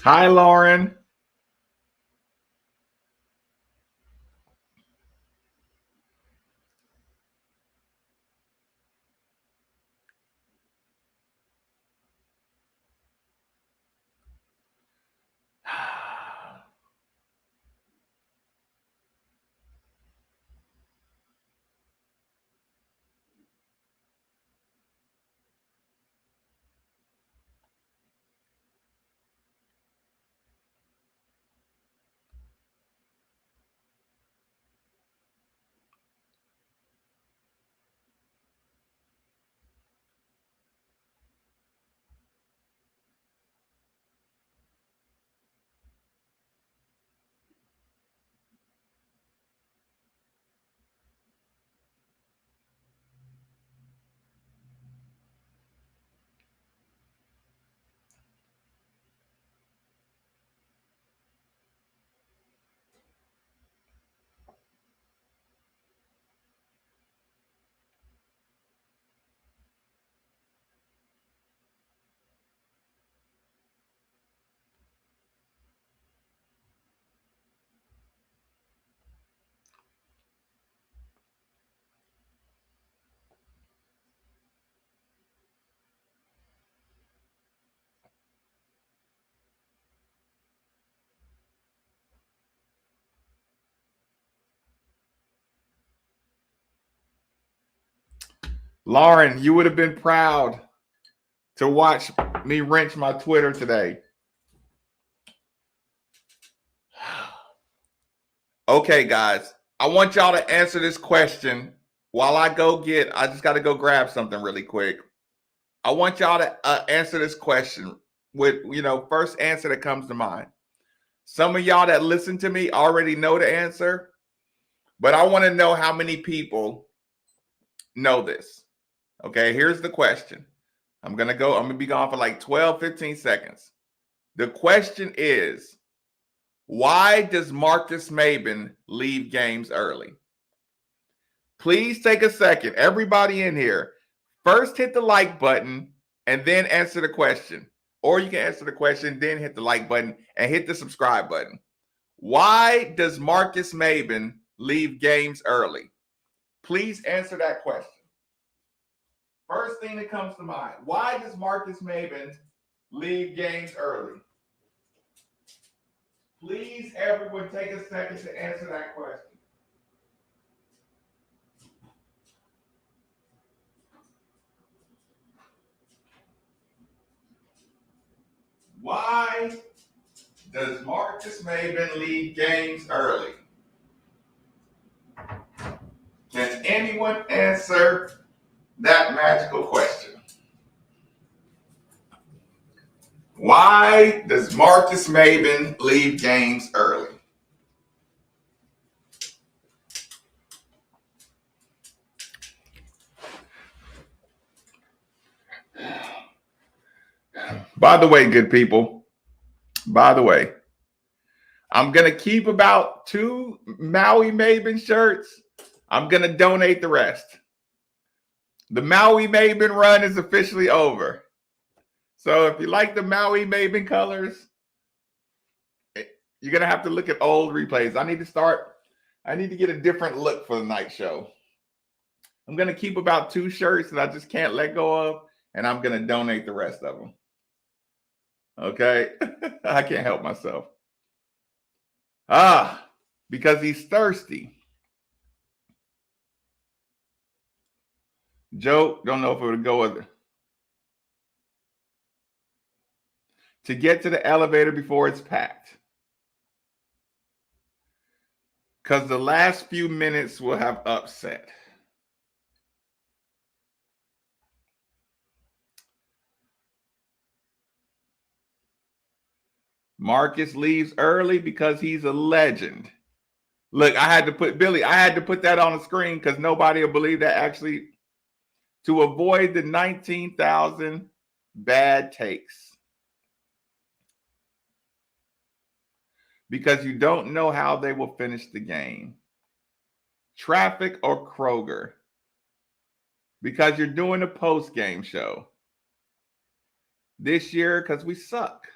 Hi, Lauren. Lauren, you would have been proud to watch me wrench my Twitter today. Okay, guys, I want y'all to answer this question while I just got to go grab something really quick. I want y'all to answer this question with, first answer that comes to mind. Some of y'all that listen to me already know the answer, but I want to know how many people know this. Okay, here's the question. I'm going to be gone for like 12, 15 seconds. The question is, why does Marcus Maben leave games early? Please take a second. Everybody in here, first hit the like button and then answer the question. Or you can answer the question, then hit the like button and hit the subscribe button. Why does Marcus Maben leave games early? Please answer that question. First thing that comes to mind. Why does Marcus Maben leave games early? Please, everyone, take a second to answer that question. Why does Marcus Maben leave games early? Can anyone answer that magical question? Why does Marcus Maben leave games early? By the way, good people, I'm going to keep about 2 Maui Maben shirts. I'm going to donate the rest. The Maui Maben run is officially over. So if you like the Maui Maben colors, you're going to have to look at old replays. I need to get a different look for the night show. I'm going to keep about 2 shirts that I just can't let go of, and I'm going to donate the rest of them. Okay? I can't help myself. Because he's thirsty. Joe, don't know if it would go with it. To get to the elevator before it's packed. Because the last few minutes will have upset. Marcus leaves early because he's a legend. Look, I had to put that on the screen because nobody will believe that actually, to avoid the 19,000 bad takes. Because you don't know how they will finish the game. Traffic or Kroger. Because you're doing a post-game show. This year, because we suck.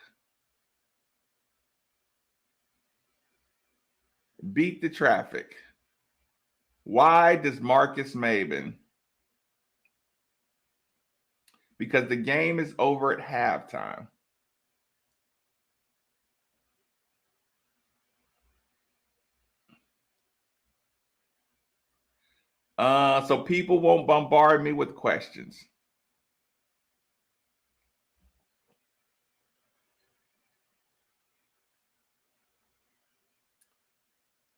Beat the traffic. Why does Marcus Maben? Because the game is over at halftime. So people won't bombard me with questions.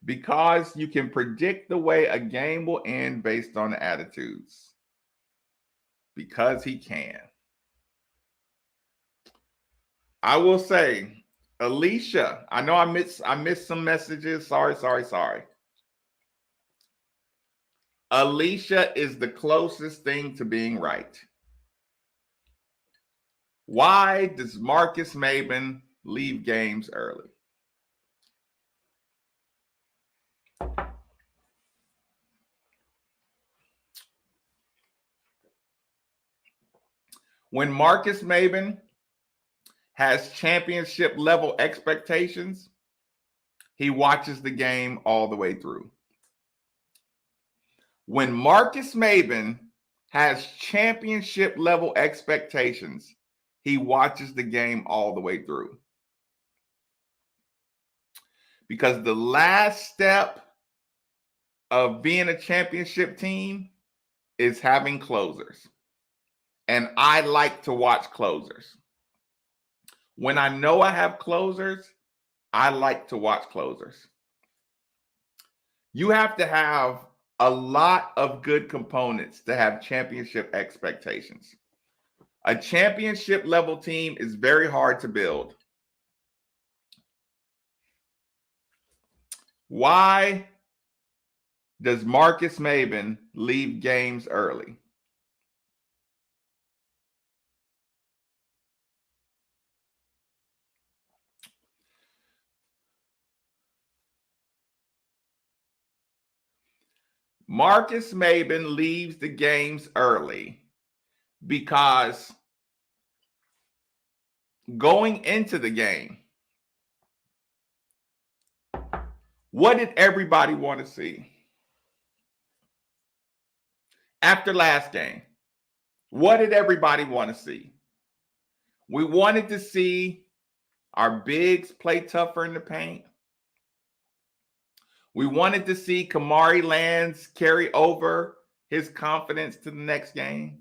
Because you can predict the way a game will end based on attitudes. Because he can. I will say, Alicia, I know I missed some messages. Sorry. Alicia is the closest thing to being right. Why does Marcus Maben leave games early? When Marcus Maben has championship level expectations, he watches the game all the way through. When Marcus Maben has championship level expectations, he watches the game all the way through. Because the last step of being a championship team is having closers. And I like to watch closers. When I know I have closers, I like to watch closers. You have to have a lot of good components to have championship expectations. A championship level team is very hard to build. Why does Marcus Maben leave games early? Marcus Maben leaves the games early because going into the game, what did everybody want to see? After last game, what did everybody want to see? We wanted to see our bigs play tougher in the paint. We wanted to see Kamari Lands carry over his confidence to the next game.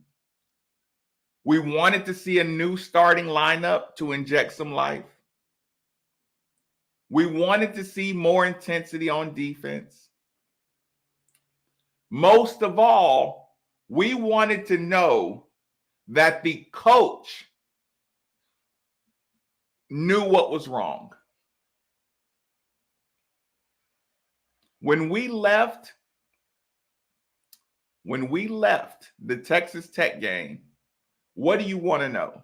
We wanted to see a new starting lineup to inject some life. We wanted to see more intensity on defense. Most of all, we wanted to know that the coach knew what was wrong. When we left the Texas Tech game, what do you want to know?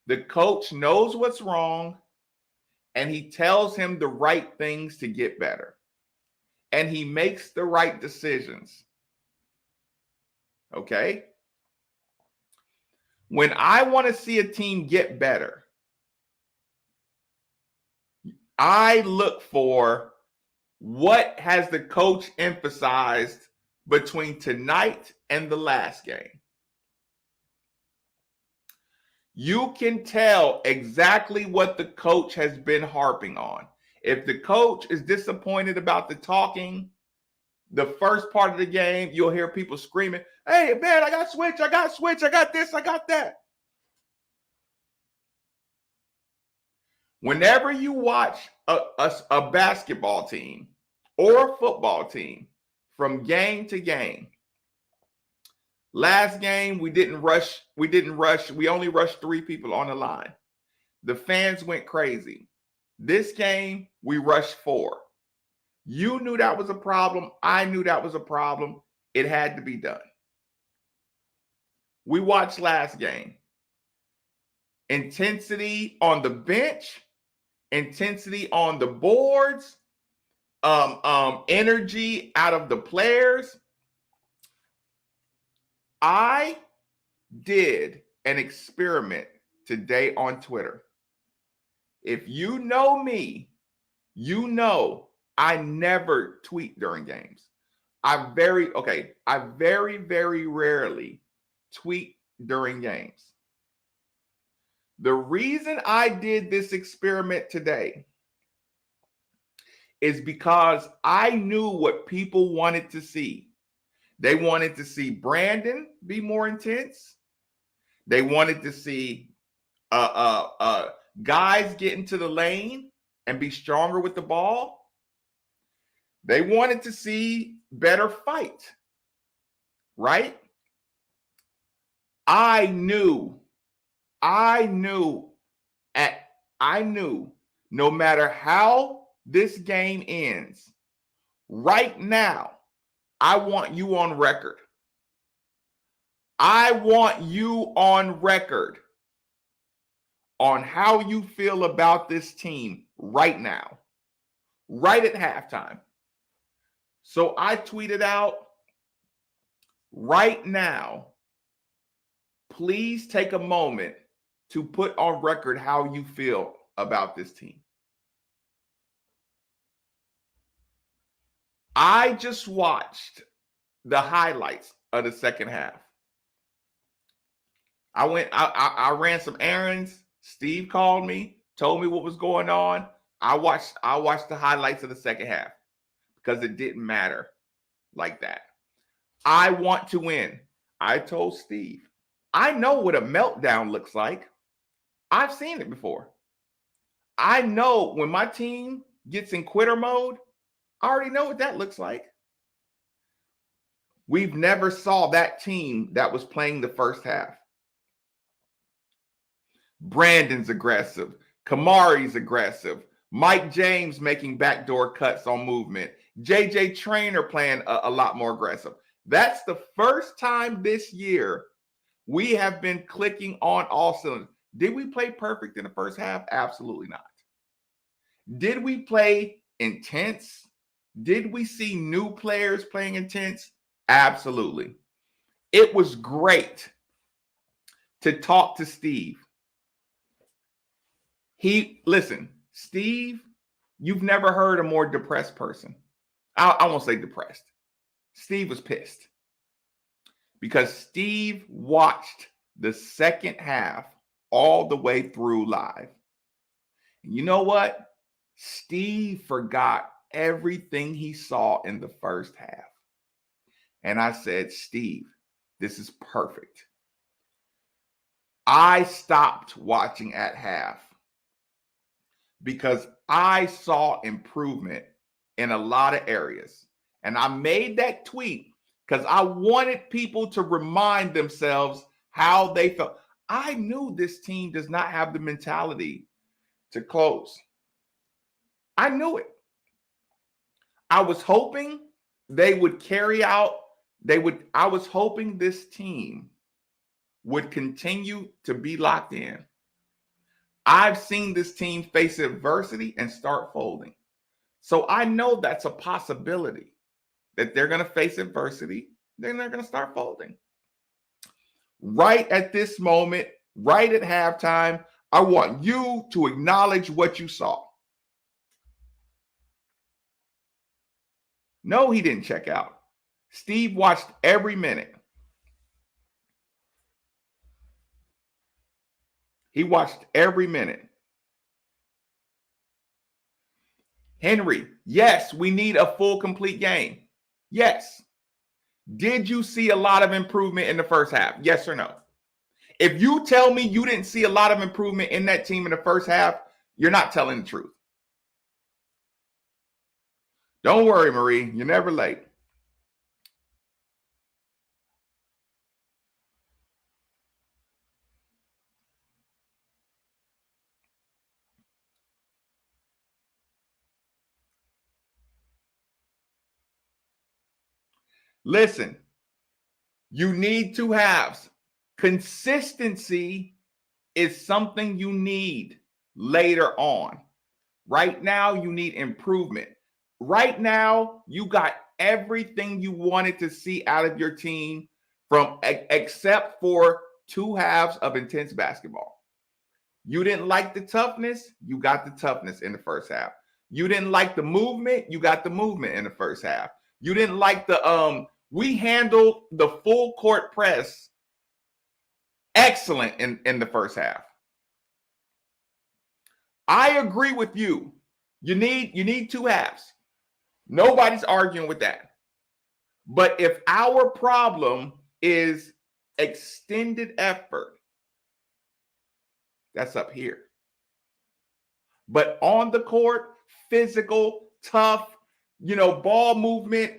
The coach knows what's wrong, and he tells him the right things to get better. And he makes the right decisions. Okay? When I want to see a team get better, I look for what has the coach emphasized between tonight and the last game. You can tell exactly what the coach has been harping on. If the coach is disappointed about the talking, the first part of the game, you'll hear people screaming, "Hey, man, I got switch, I got this, I got that." Whenever you watch a basketball team or a football team from game to game, last game we didn't rush. We only rushed 3 people on the line. The fans went crazy. This game, we rushed 4. You knew that was a problem. I knew that was a problem. It had to be done. We watched last game. Intensity on the bench, intensity on the boards, energy out of the players. I did an experiment today on Twitter. If you know me, you know I never tweet during games. I very, very rarely tweet during games. The reason I did this experiment today is because I knew what people wanted to see. They wanted to see Brandon be more intense. They wanted to see guys get into the lane and be stronger with the ball. They wanted to see better fight, right? I knew no matter how this game ends, right now, I want you on record. I want you on record on how you feel about this team right now, right at halftime. So I tweeted out, right now, please take a moment to put on record how you feel about this team. I just watched the highlights of the second half. I ran some errands. Steve called me, told me what was going on. I watched the highlights of the second half because it didn't matter like that. I want to win. I told Steve, I know what a meltdown looks like. I've seen it before. I know when my team gets in quitter mode, I already know what that looks like. We've never saw that team that was playing the first half. Brandon's aggressive. Kamari's aggressive. Mike James making backdoor cuts on movement. JJ Traynor playing a lot more aggressive. That's the first time this year we have been clicking on all cylinders. Did we play perfect in the first half? Absolutely not. Did we play intense? Did we see new players playing intense? Absolutely. It was great to talk to Steve. Listen, Steve, you've never heard a more depressed person. I won't say depressed. Steve was pissed because Steve watched the second half all the way through live. And you know what? Steve forgot everything he saw in the first half. And I said, Steve, this is perfect. I stopped watching at half because I saw improvement in a lot of areas. And I made that tweet because I wanted people to remind themselves how they felt. I knew this team does not have the mentality to close. I knew it. I was hoping they would carry out, I was hoping this team would continue to be locked in. I've seen this team face adversity and start folding. So I know that's a possibility that they're going to face adversity, then they're going to start folding. Right at this moment, right at halftime, I want you to acknowledge what you saw. No, he didn't check out. Steve watched every minute. He watched every minute. Henry, yes, we need a full, complete game. Yes. Did you see a lot of improvement in the first half? Yes or no? If you tell me you didn't see a lot of improvement in that team in the first half, you're not telling the truth. Don't worry, Marie. You're never late. Listen, you need two halves. Consistency is something you need later on. Right now, you need improvement. Right now, you got everything you wanted to see out of your team except for two halves of intense basketball. You didn't like the toughness. You got the toughness in the first half. You didn't like the movement. You got the movement in the first half. You didn't like we handled the full court press excellent in the first half. I agree with you. You need two halves. Nobody's arguing with that. But if our problem is extended effort, that's up here. But on the court, physical, tough, ball movement,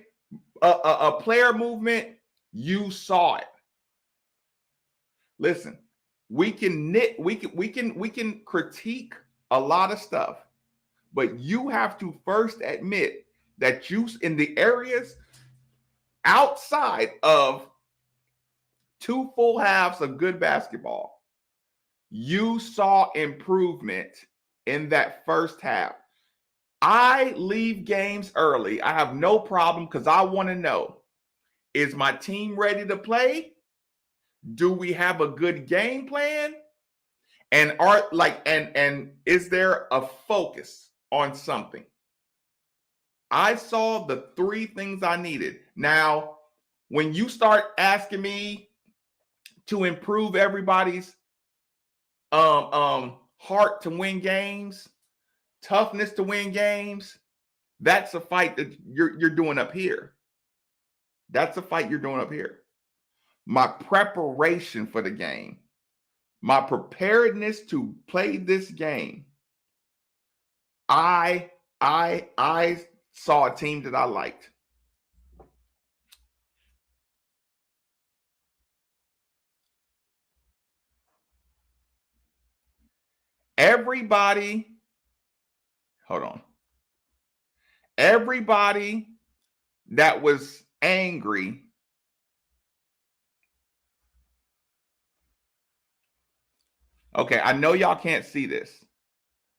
a player movement, you saw it. Listen, we can critique a lot of stuff, but you have to first admit that you, in the areas outside of 2 full halves of good basketball, you saw improvement in that first half. I leave games early. I have no problem because I want to know, is my team ready to play? Do we have a good game plan? And and is there a focus on something? I saw the 3 things I needed. Now, when you start asking me to improve everybody's heart to win games, toughness to win games, that's a fight that you're doing up here. That's a fight you're doing up here. My preparation for the game, my preparedness to play this game, I saw a team that I liked. Everybody that was angry okay, I know y'all can't see this,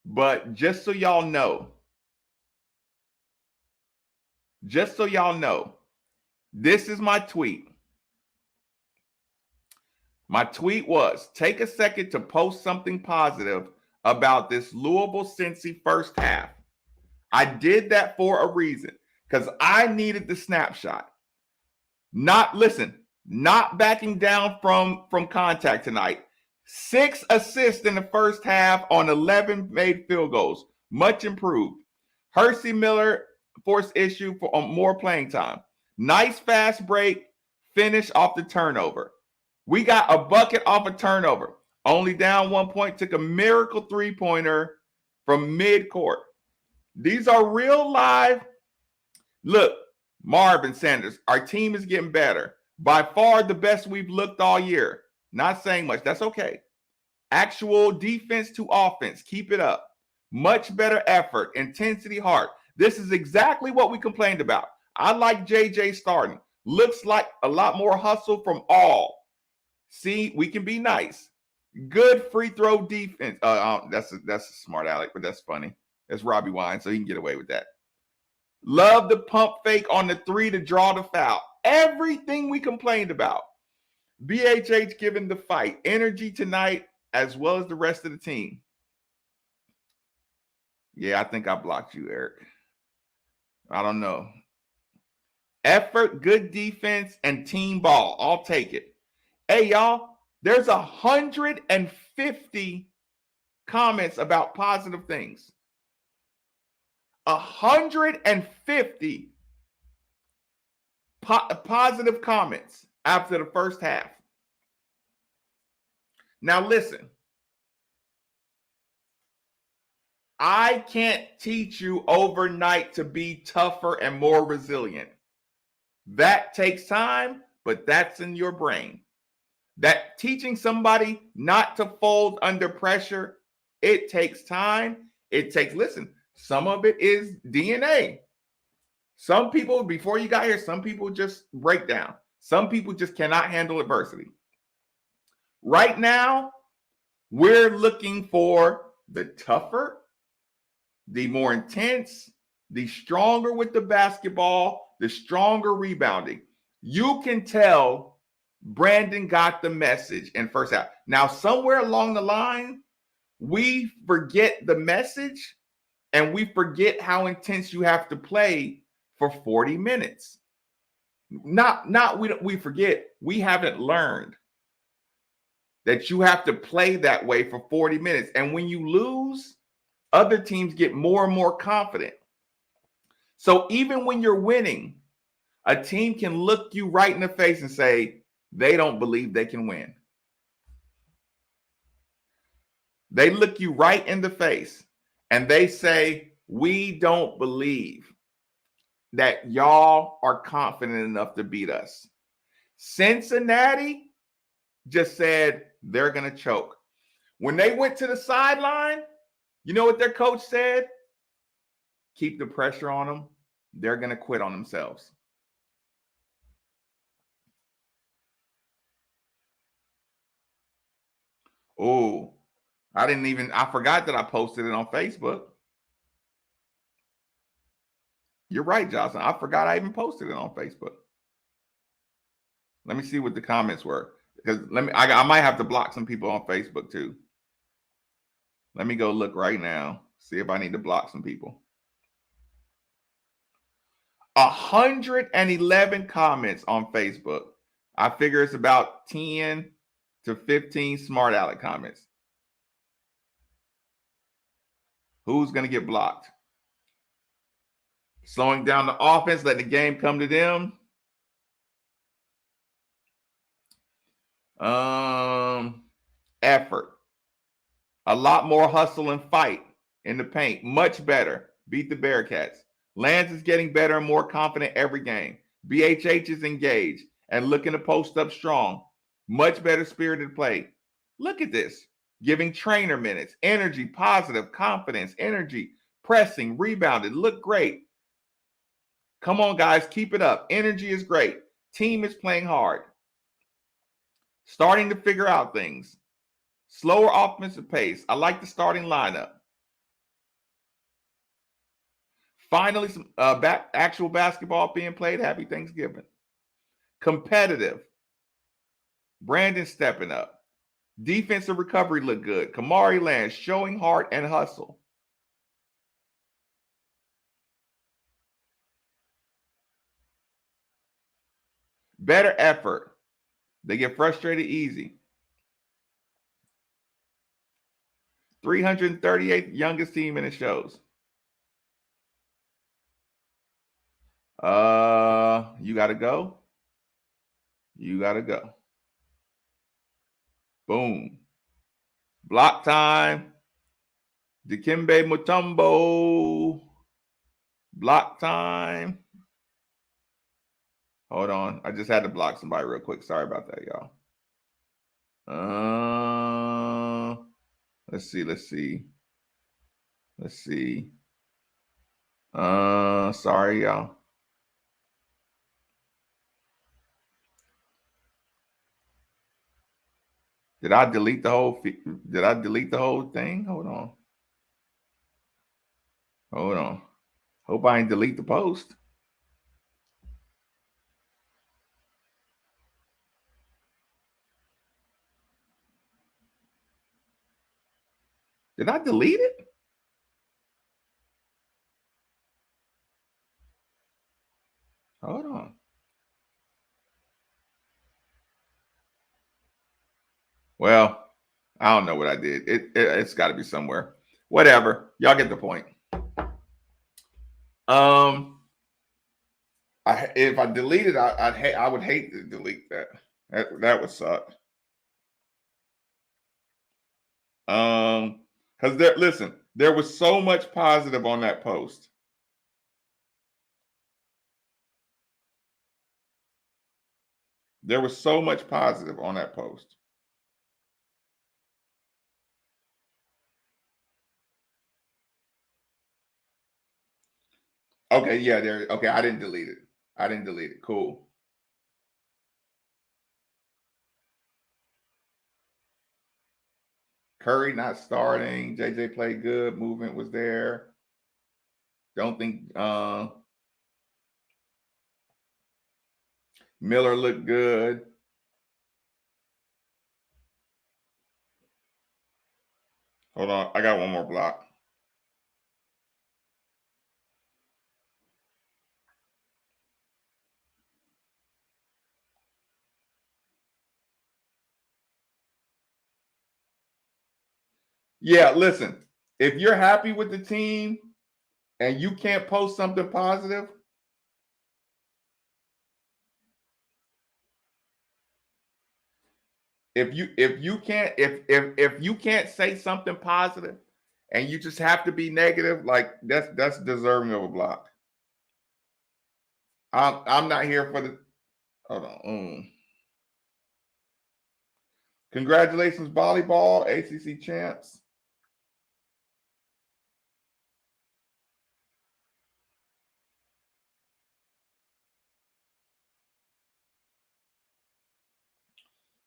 but just so y'all know, this is my tweet. My tweet was, take a second to post something positive about this Louisville Cincy first half. I did that for a reason, because I needed the snapshot. Not backing down from contact tonight. 6 assists in the first half on 11 made field goals. Much improved. Hersey Miller forced issue for more playing time. Nice fast break. Finish off the turnover. We got a bucket off a turnover. Only down 1 point. Took a miracle 3-pointer from mid-court. These are real live. Look, Marvin Sanders, our team is getting better. By far the best we've looked all year. Not saying much. That's okay. Actual defense to offense. Keep it up. Much better effort. Intensity, heart. This is exactly what we complained about. I like JJ starting. Looks like a lot more hustle from all. See, we can be nice. Good free throw defense. That's a smart aleck, but that's funny. That's Robbie Wine, so he can get away with that. Love the pump fake on the 3 to draw the foul. Everything we complained about. BHH giving the fight. Energy tonight, as well as the rest of the team. Yeah, I think I blocked you, Eric. I don't know. Effort, good defense, and team ball. I'll take it. Hey, y'all, there's 150 comments about positive things. 150 positive comments after the first half. Now listen, I can't teach you overnight to be tougher and more resilient. That takes time, but that's in your brain. That teaching somebody not to fold under pressure, it takes time. Listen, some of it is DNA. Some people, before you got here, some people just break down. Some people just cannot handle adversity. Right now, we're looking for the tougher, the more intense, the stronger with the basketball, the stronger rebounding. You can tell Brandon got the message in first half. Now, somewhere along the line, we forget the message And we forget how intense you have to play for 40 minutes. We forget. We haven't learned that you have to play that way for 40 minutes. And when you lose, other teams get more and more confident. So even when you're winning, a team can look you right in the face and say, they don't believe they can win. They look you right in the face and they say, we don't believe that y'all are confident enough to beat us. Cincinnati just said they're going to choke. When they went to the sideline, you know what their coach said? Keep the pressure on them. They're going to quit on themselves. Oh, I forgot that I posted it on Facebook. You're right, Jocelyn. I forgot I even posted it on Facebook. Let me see what the comments were. Because I might have to block some people on Facebook too. Let me go look right now, see if I need to block some people. 111 comments on Facebook. I figure it's about 10 to 15 smart aleck comments. Who's going to get blocked? Slowing down the offense, letting the game come to them. Effort. A lot more hustle and fight in the paint. Much better. Beat the Bearcats. Lance is getting better and more confident every game. BHH is engaged and looking to post up strong. Much better spirited play. Look at this. Giving trainer minutes. Energy, positive, confidence, energy, pressing, rebounded. Look great. Come on, guys. Keep it up. Energy is great. Team is playing hard. Starting to figure out things. Slower offensive pace. I like the starting lineup. Finally, some actual basketball being played. Happy Thanksgiving. Competitive. Brandon stepping up. Defensive recovery looked good. Kamari Lance showing heart and hustle. Better effort. They get frustrated easy. 338th youngest team in the shows. You got to go. You got to go. Boom. Block time. Dikembe Mutombo. Block time. Hold on. I just had to block somebody real quick. Sorry about that, y'all. Let's see. Sorry, y'all. Did I delete the whole thing? Hold on. Hope I ain't delete the post. Did I delete it? Hold on. Well, I don't know what I did. It's got to be somewhere. Whatever. Y'all get the point. If I deleted, I would hate to delete that. That would suck. Because there was so much positive on that post. There was so much positive on that post. Okay, yeah, okay, I didn't delete it. Cool. Curry not starting. JJ played good. Movement was there. Don't think Miller looked good. Hold on. I got one more block. Yeah, listen. If you're happy with the team and you can't post something positive, if you can't say something positive and you just have to be negative, like that's deserving of a block. I'm not here for the hold on. Congratulations, volleyball, ACC champs.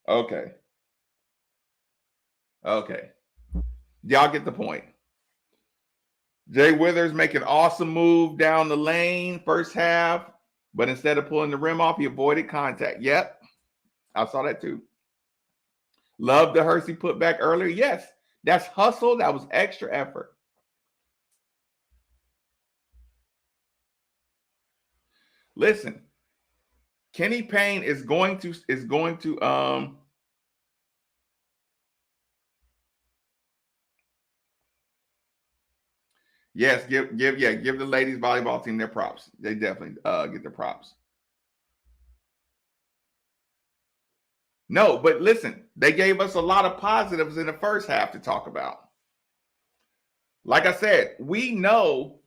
Okay. Okay. Y'all get the point. Jay Withers make an awesome move down the lane first half, but instead of pulling the rim off, he avoided contact. Yep. I saw that too. Love the Hersey put back earlier. Yes. That's hustle. That was extra effort. Listen, Kenny Payne is going to yes, give the ladies volleyball team their props. They definitely get their props. No, but listen, they gave us a lot of positives in the first half to talk about. Like I said, we know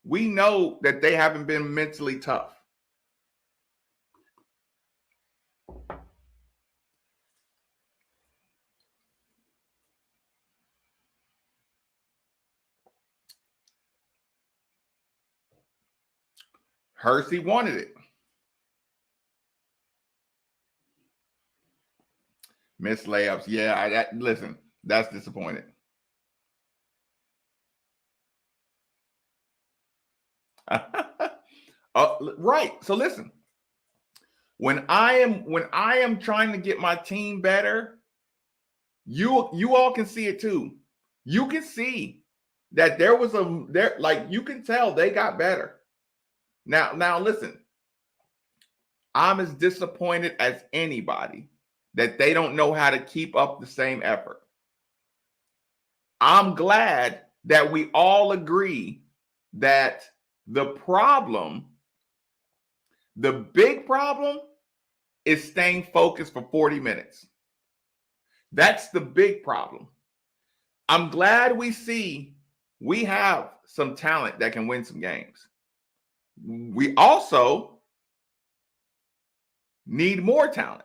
that they haven't been mentally tough. Hersey wanted it. Missed layups. Yeah, listen, that's disappointing. Right. So listen, when I am trying to get my team better, you all can see it too. You can see that you can tell they got better. Now listen, I'm as disappointed as anybody that they don't know how to keep up the same effort. I'm glad that we all agree that the big problem is staying focused for 40 minutes. That's the big problem. I'm glad we have some talent that can win some games. We also need more talent.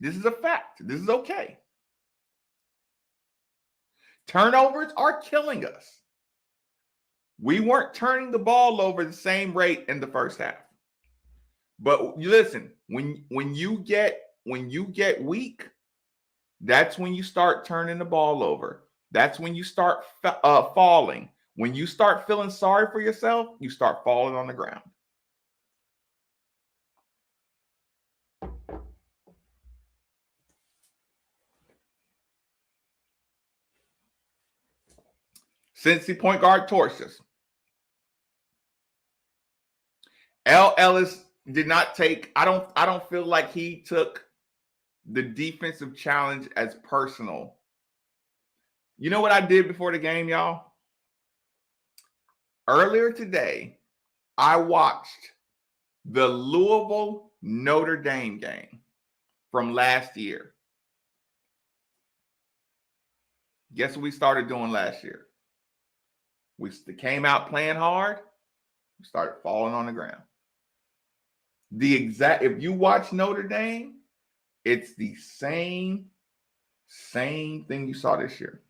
This is a fact. This is okay. Turnovers are killing us. We weren't turning the ball over the same rate in the first half. But listen, when you get weak, that's when you start turning the ball over. That's when you start falling. When you start feeling sorry for yourself, you start falling on the ground. Cincy point guard torches. L. Ellis did not take. I don't feel like he took the defensive challenge as personal. You know what I did before the game, y'all? Earlier today, I watched the Louisville Notre Dame game from last year. Guess what we started doing last year? We came out playing hard. We started falling on the ground. If you watch Notre Dame, it's the same thing you saw this year.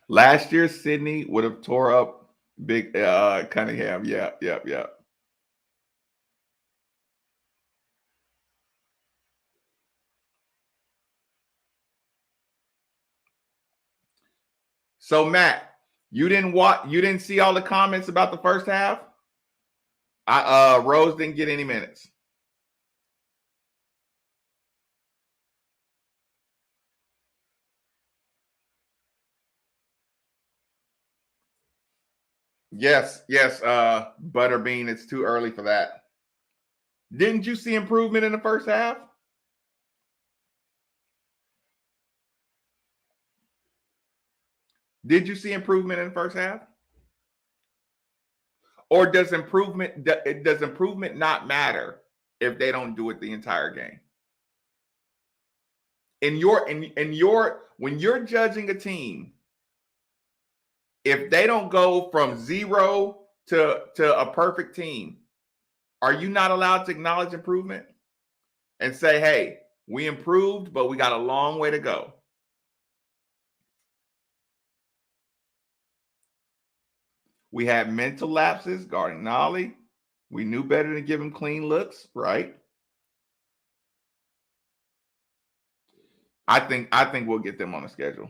Last year, Sydney would have tore up Big Cunningham. Yeah. So Matt, you didn't see all the comments about the first half? Rose didn't get any minutes. Yes, Butterbean, it's too early for that. Didn't you see improvement in the first half? Did you see improvement in the first half? Or does improvement not matter if they don't do it the entire game? When you're judging a team, if they don't go from 0 to a perfect team, are you not allowed to acknowledge improvement and say, hey, we improved, but we got a long way to go? We had mental lapses guarding Nolly. We knew better than give him clean looks, right? I think we'll get them on the schedule.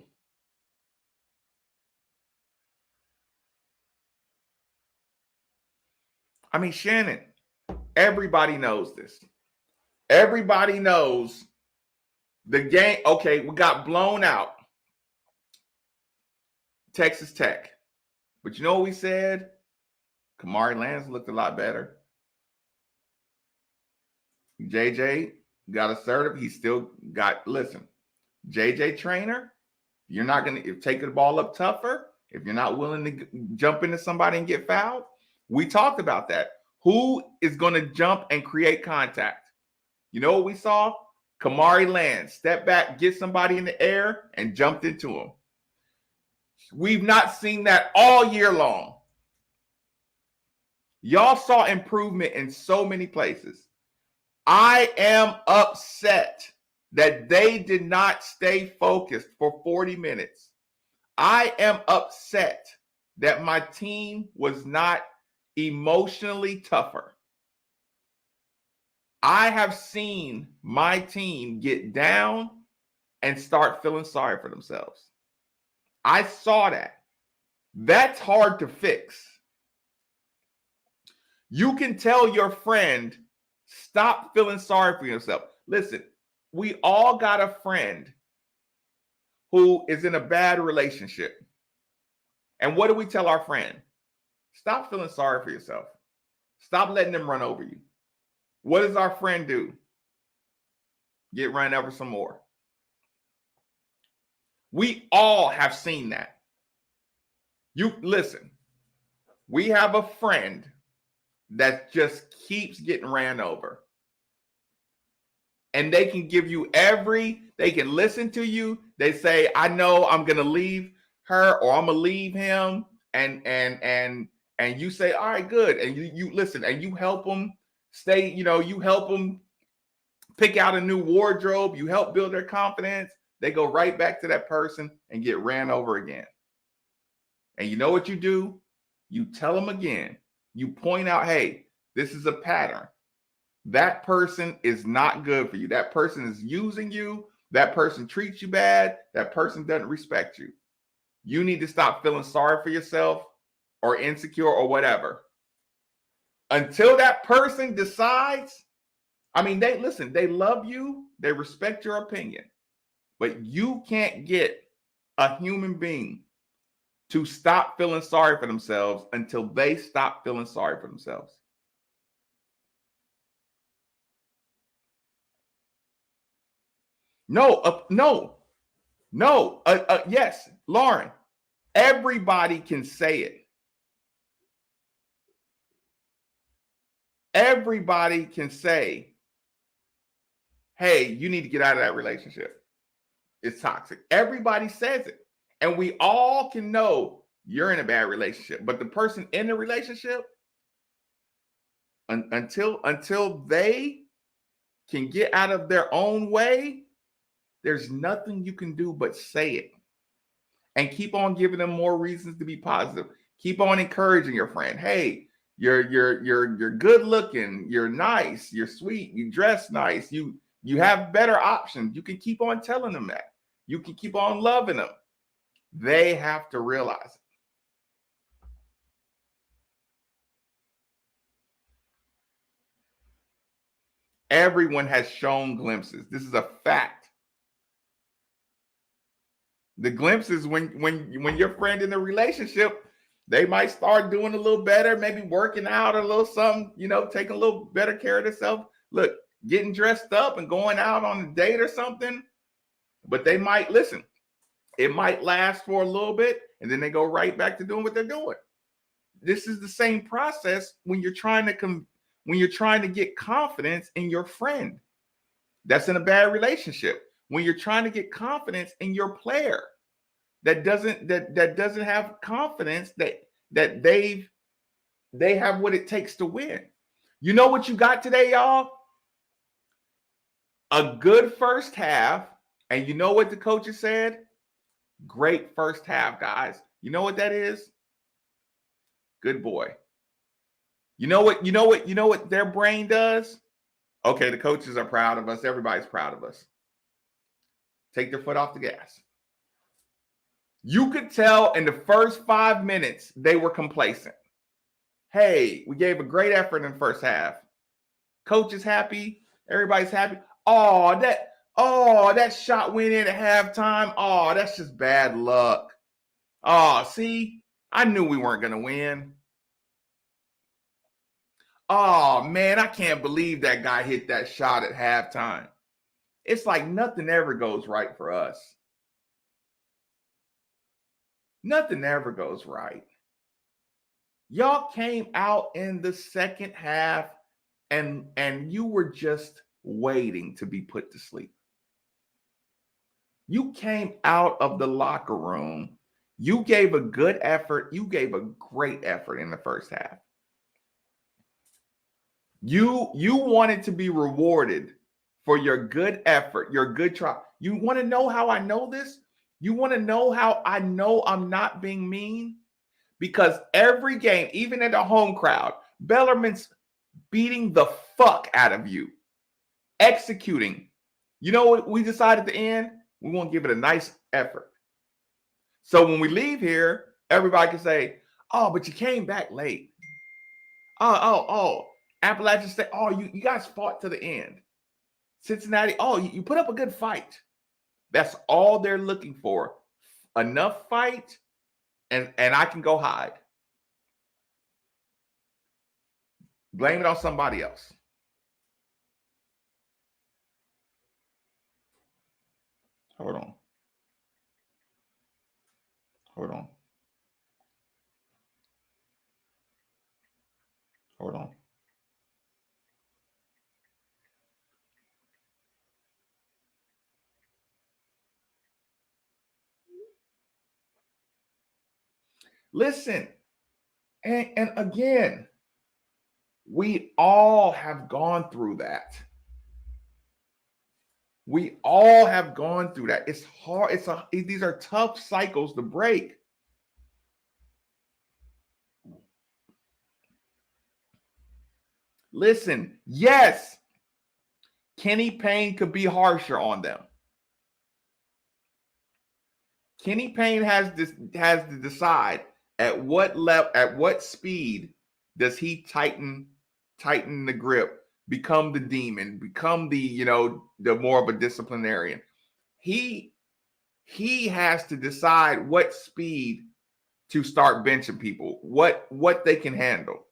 I mean, Shannon, everybody knows this. Everybody knows the game. Okay, we got blown out. Texas Tech. But you know what we said? Kamari Lands looked a lot better. JJ got assertive. He still got, listen, JJ Trainer, you're not going to take the ball up tougher. If you're not willing to jump into somebody and get fouled, we talked about that. Who is going to jump and create contact? You know what we saw? Kamari Lands step back, get somebody in the air, and jumped into him. We've not seen that all year long. Y'all saw improvement in so many places. I am upset that they did not stay focused for 40 minutes. I am upset that my team was not emotionally tougher. I have seen my team get down and start feeling sorry for themselves. I saw that. That's hard to fix. You can tell your friend, stop feeling sorry for yourself. Listen, we all got a friend who is in a bad relationship. And what do we tell our friend? Stop feeling sorry for yourself. Stop letting them run over you. What does our friend do? Get run over some more. We all have seen that. You listen, we have a friend that just keeps getting ran over. And they can give you they can listen to you. They say, I know I'm going to leave her or I'm going to leave him. And you say, all right, good. And you listen and you help them stay, you help them pick out a new wardrobe. You help build their confidence. They go right back to that person and get ran over again. And you know what you do? You tell them again. You point out, hey, this is a pattern. That person is not good for you. That person is using you. That person treats you bad. That person doesn't respect you. You need to stop feeling sorry for yourself or insecure or whatever. Until that person decides, they love you. They respect your opinion. But you can't get a human being to stop feeling sorry for themselves until they stop feeling sorry for themselves. Yes, Lauren, everybody can say it. Everybody can say, hey, you need to get out of that relationship. It's toxic. Everybody says it. And we all can know you're in a bad relationship. But the person in the relationship, until they can get out of their own way, there's nothing you can do but say it. And keep on giving them more reasons to be positive. Keep on encouraging your friend. Hey, you're good looking, you're nice, you're sweet, you dress nice, you have better options. You can keep on telling them that. You can keep on loving them. They have to realize it. Everyone has shown glimpses. This is a fact. The glimpses when your friend in a relationship, they might start doing a little better, maybe working out a little something, taking a little better care of themselves. Look, getting dressed up and going out on a date or something. But they might listen. It might last for a little bit, and then they go right back to doing what they're doing. This is the same process when you're trying to get confidence in your friend that's in a bad relationship. When you're trying to get confidence in your player that doesn't have confidence that they have what it takes to win. You know what you got today, y'all? A good first half, and you know what the coaches said? Great first half, guys. You know what that is? Good boy. You know what their brain does? Okay, the coaches are proud of us. Everybody's proud of us. Take their foot off the gas. You could tell in the first 5 minutes they were complacent. Hey, we gave a great effort in the first half. Coach is happy. Everybody's happy. Oh, that shot went in at halftime. Oh, that's just bad luck. Oh, see, I knew we weren't going to win. Oh, man, I can't believe that guy hit that shot at halftime. It's like nothing ever goes right for us. Nothing ever goes right. Y'all came out in the second half and you were just waiting to be put to sleep. You came out of the locker room. You gave a good effort. You gave a great effort in the first half. You wanted to be rewarded for your good effort, your good try. You want to know how I know this? You want to know how I know I'm not being mean? Because every game, even in the home crowd, Bellarmine's beating the fuck out of you, executing. You know what we decided at the end? We want to give it a nice effort. So when we leave here, everybody can say, oh, but you came back late. Oh. Appalachian State, oh, you guys fought to the end. Cincinnati, oh, you put up a good fight. That's all they're looking for. Enough fight, and I can go hide. Blame it on somebody else. Hold on. Listen, and again, we all have gone through that. We all have gone through that. It's hard. These are tough cycles to break. Listen, yes, Kenny Payne could be harsher on them. Kenny Payne has to decide at what speed does he tighten the grip, become the demon, become the more of a disciplinarian. He has to decide what speed to start benching people, what they can handle.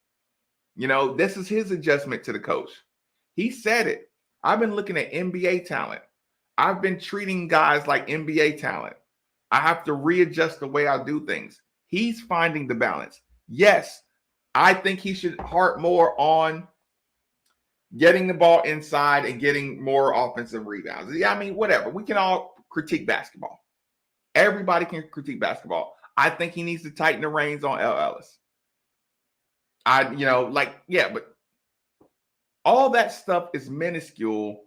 This is his adjustment to the coach. He said it. I've been looking at NBA talent. I've been treating guys like NBA talent. I have to readjust the way I do things. He's finding the balance. Yes, I think he should harp more on getting the ball inside and getting more offensive rebounds. Yeah, I mean, whatever. We can all critique basketball. Everybody can critique basketball. I think he needs to tighten the reins on L. Ellis. But all that stuff is minuscule.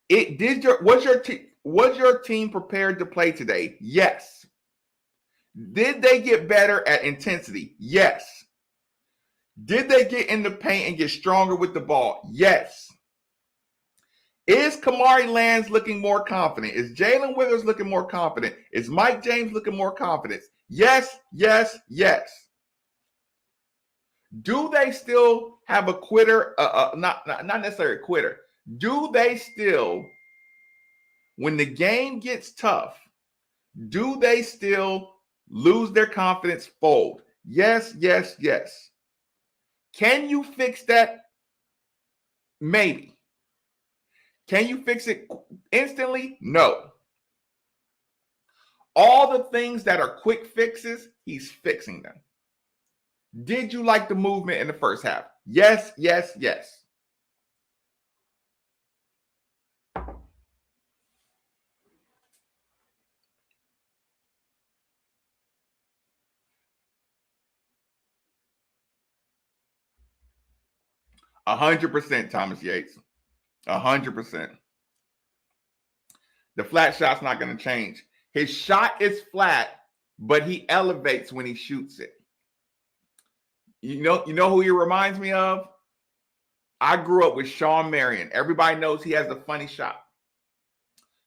Was your team prepared to play today? Yes. Did they get better at intensity? Yes. Did they get in the paint and get stronger with the ball? Yes. Is Kamari Lands looking more confident? Is Jalen Withers looking more confident? Is Mike James looking more confident? Yes. Do they still have a quitter? Not necessarily a quitter. Do they still, when the game gets tough, do they still lose their confidence, fold? Yes. Can you fix that? Maybe. Can you fix it instantly? No. All the things that are quick fixes, he's fixing them. Did you like the movement in the first half? Yes, yes, yes. %, Thomas Yates. 100%. The flat shot's not going to change. His shot is flat, but he elevates when he shoots it. You know who he reminds me of? I grew up with Shawn Marion. Everybody knows he has a funny shot.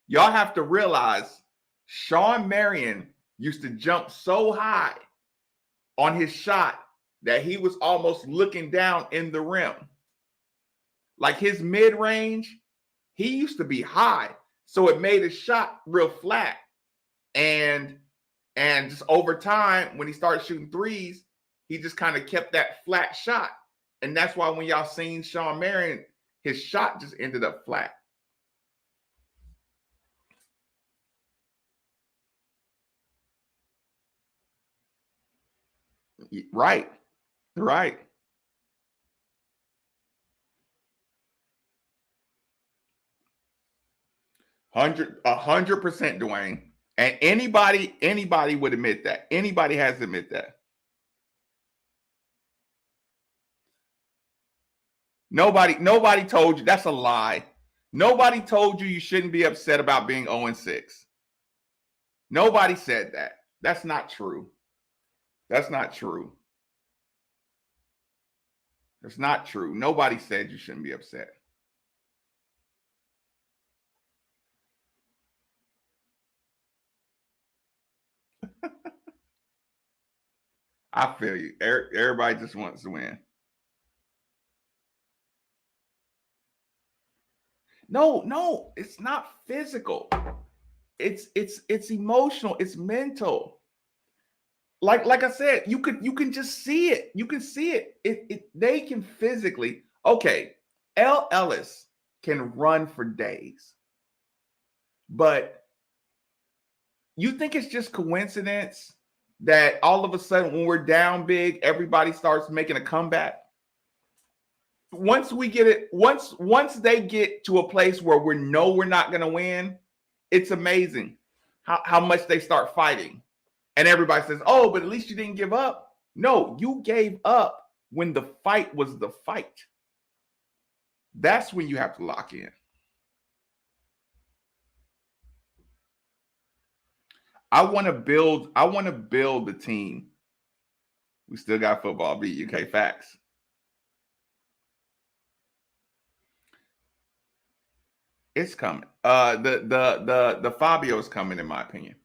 Y'all have to realize Shawn Marion used to jump so high on his shot that he was almost looking down in the rim. Like his mid-range, he used to be high. So it made his shot real flat. And just over time, when he started shooting threes, he just kind of kept that flat shot. And that's why when y'all seen Shawn Marion, his shot just ended up flat. Right. 100%, Dwayne. And anybody would admit that. Anybody has to admit that. Nobody told you. That's a lie. Nobody told you shouldn't be upset about being 0-6. Nobody said that. That's not true. That's not true. That's not true. Nobody said you shouldn't be upset. I feel you. Everybody just wants to win. No, it's not physical. It's emotional. It's mental. Like I said, you can just see it. You can see it. They can physically. Okay, L. Ellis can run for days, but you think it's just coincidence that all of a sudden when we're down big, everybody starts making a comeback? Once we get it, once they get to a place where we know we're not going to win, it's amazing how much they start fighting. And everybody says, oh, but at least you didn't give up. No, you gave up when the fight was the fight. That's when you have to lock in. I want to build the team. We still got football, beat UK facts. It's coming. The Fabio is coming, in my opinion.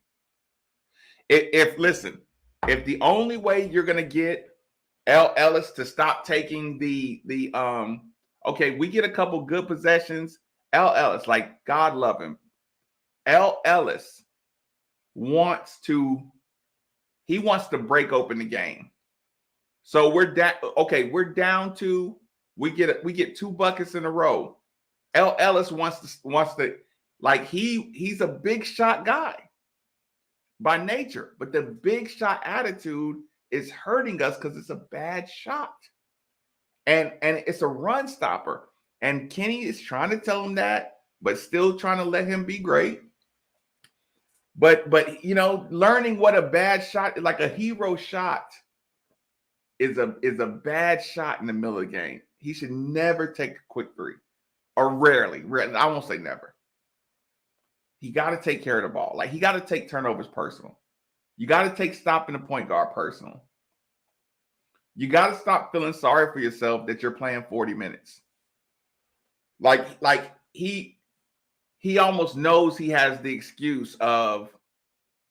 If the only way you're gonna get L. Ellis to stop taking okay, we get a couple good possessions. L. Ellis, like God love him. L. Ellis wants to break open the game. So we're down to we get 2 buckets in a row. L. Ellis wants to like he's a big shot guy by nature, but the big shot attitude is hurting us because it's a bad shot. And it's a run stopper. And Kenny is trying to tell him that, but still trying to let him be great. But learning what a bad shot, like a hero shot, is a bad shot in the middle of the game. He should never take a quick three. Or rarely. I won't say never. He got to take care of the ball. Like he got to take turnovers personal. You got to take stopping the point guard personal. You got to stop feeling sorry for yourself that you're playing 40 minutes. Like he almost knows he has the excuse of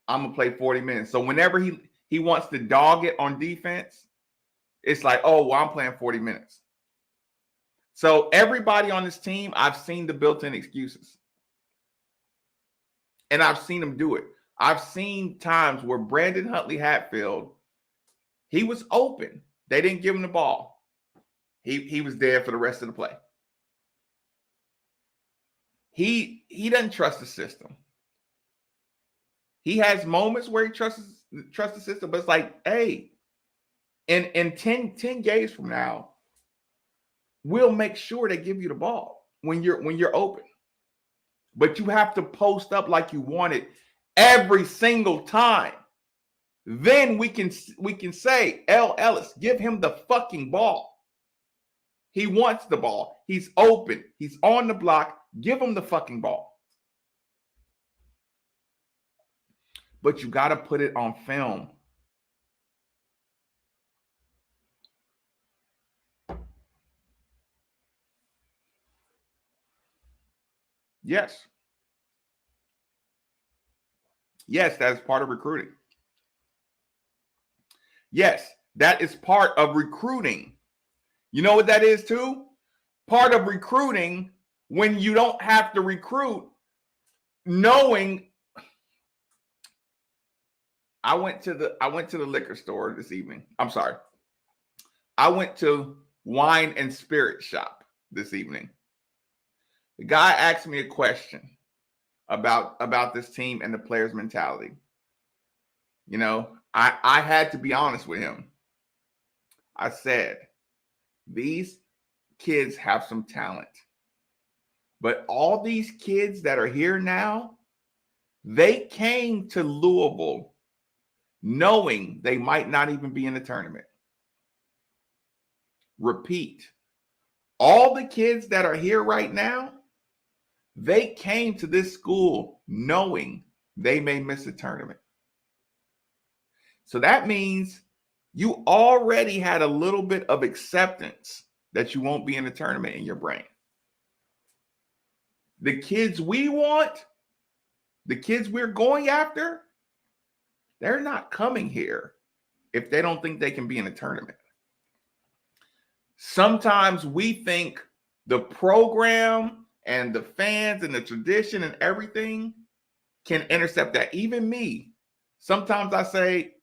I'm gonna play 40 minutes. So whenever he wants to dog it on defense, it's like, oh, well, I'm playing 40 minutes. So everybody on this team, I've seen the built-in excuses. And I've seen them do it. I've seen times where Brandon Huntley Hatfield, he was open. They didn't give him the ball. He was there for the rest of the play. He doesn't trust the system. He has moments where he trusts the system, but it's like, hey, in 10 games from now, we'll make sure they give you the ball when you're open. But you have to post up like you want it every single time. Then we can say, L. Ellis, give him the fucking ball. He wants the ball. He's open. He's on the block. Give him the fucking ball. But you got to put it on film. Yes. Yes, that is part of recruiting. Yes, that is part of recruiting. You know what that is too? Part of recruiting when you don't have to recruit, knowing. I went to the liquor store this evening. I'm sorry. I went to wine and spirit shop this evening. The guy asked me a question about this team and the players' mentality. You know, I had to be honest with him. I said, these kids have some talent. But all these kids that are here now, they came to Louisville knowing they might not even be in the tournament. Repeat. All the kids that are here right now, they came to this school knowing they may miss a tournament. So that means you already had a little bit of acceptance that you won't be in the tournament in your brain. The kids we want, the kids we're going after, they're not coming here if they don't think they can be in a tournament. Sometimes we think the program and the fans and the tradition and everything can intercept that. Even me, sometimes I say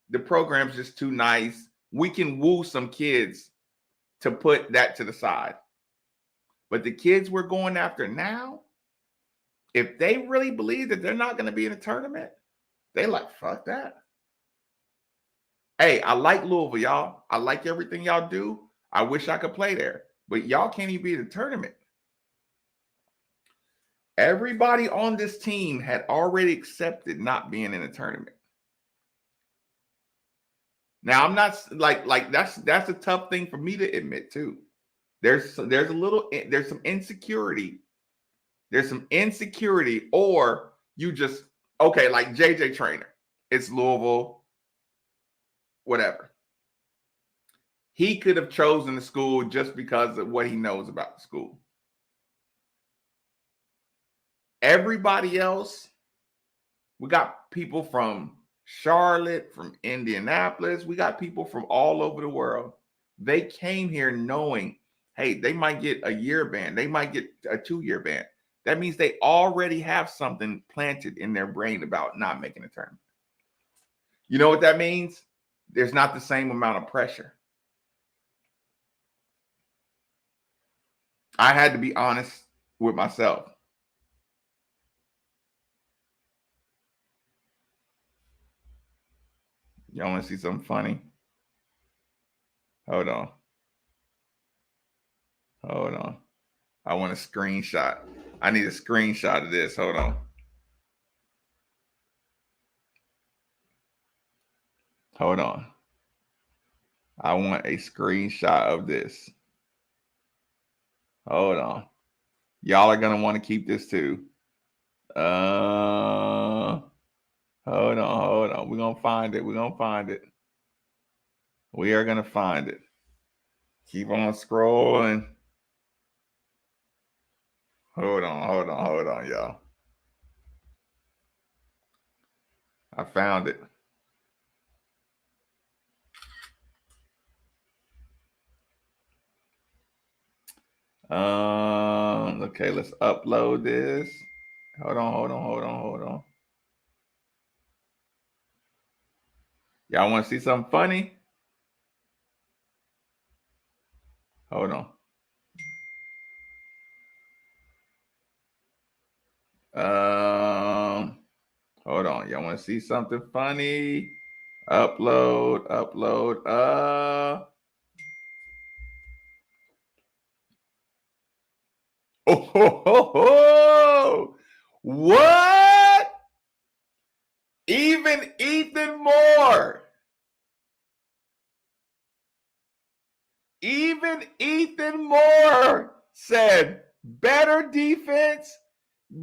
the program's just too nice. We can woo some kids to put that to the side. But the kids we're going after now, if they really believe that they're not going to be in a tournament, they like, fuck that. Hey, I like Louisville, y'all. I like everything y'all do. I wish I could play there. But y'all can't even be in the tournament. Everybody on this team had already accepted not being in a tournament. Now, I'm not like that's a tough thing for me to admit too. There's some insecurity. There's some insecurity, or you just, okay, like JJ Trainer. It's Louisville, whatever. He could have chosen the school just because of what he knows about the school. Everybody else, we got people from Charlotte, from Indianapolis. We got people from all over the world. They came here knowing, hey, they might get a year ban. They might get a 2-year ban. That means they already have something planted in their brain about not making a tournament. You know what that means? There's not the same amount of pressure. I had to be honest with myself. Y'all want to see something funny? Hold on. I want a screenshot. I need a screenshot of this. Hold on. I want a screenshot of this. Hold on. Y'all are going to want to keep this too. Hold on. We're going to find it. We are going to find it. Keep on scrolling. Hold on, y'all. I found it. Okay, let's upload this. Hold on. Y'all want to see something funny? Hold on. Hold on. Y'all want to see something funny? Upload. Oh. What? Even Ethan Moore. Even Ethan Moore said better defense,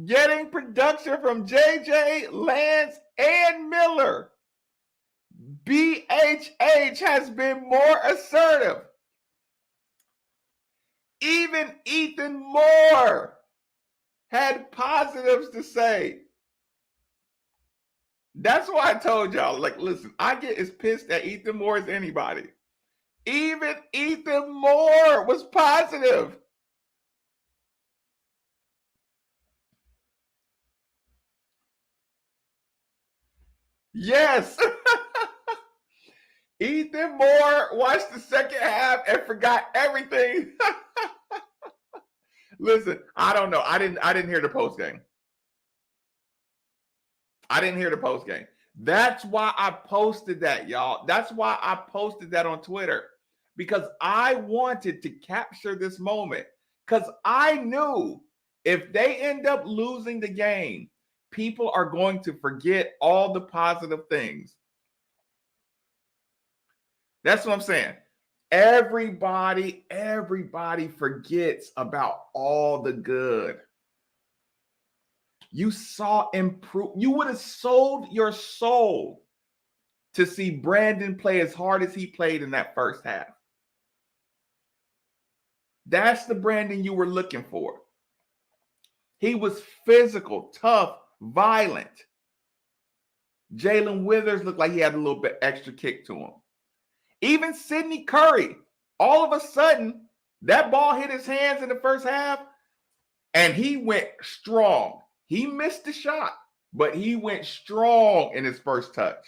getting production from JJ, Lance, and Miller. BHH has been more assertive. Even Ethan Moore had positives to say. That's why I told y'all, like, listen, I get as pissed at Ethan Moore as anybody. Even Ethan Moore was positive. Yes. Ethan Moore watched the second half and forgot everything. Listen, I don't know. I didn't hear the post game. I didn't hear the post game. That's why I posted that, y'all. That's why I posted that on Twitter, because I wanted to capture this moment, because I knew if they end up losing the game, people are going to forget all the positive things. That's what I'm saying. Everybody forgets about all the good. You saw improve. You would have sold your soul to see Brandon play as hard as he played in that first half. That's the Brandon you were looking for. He was physical, tough, violent. Jalen Withers looked like he had a little bit extra kick to him. Even Sidney Curry, all of a sudden, that ball hit his hands in the first half, and he went strong. He missed the shot, but he went strong in his first touch.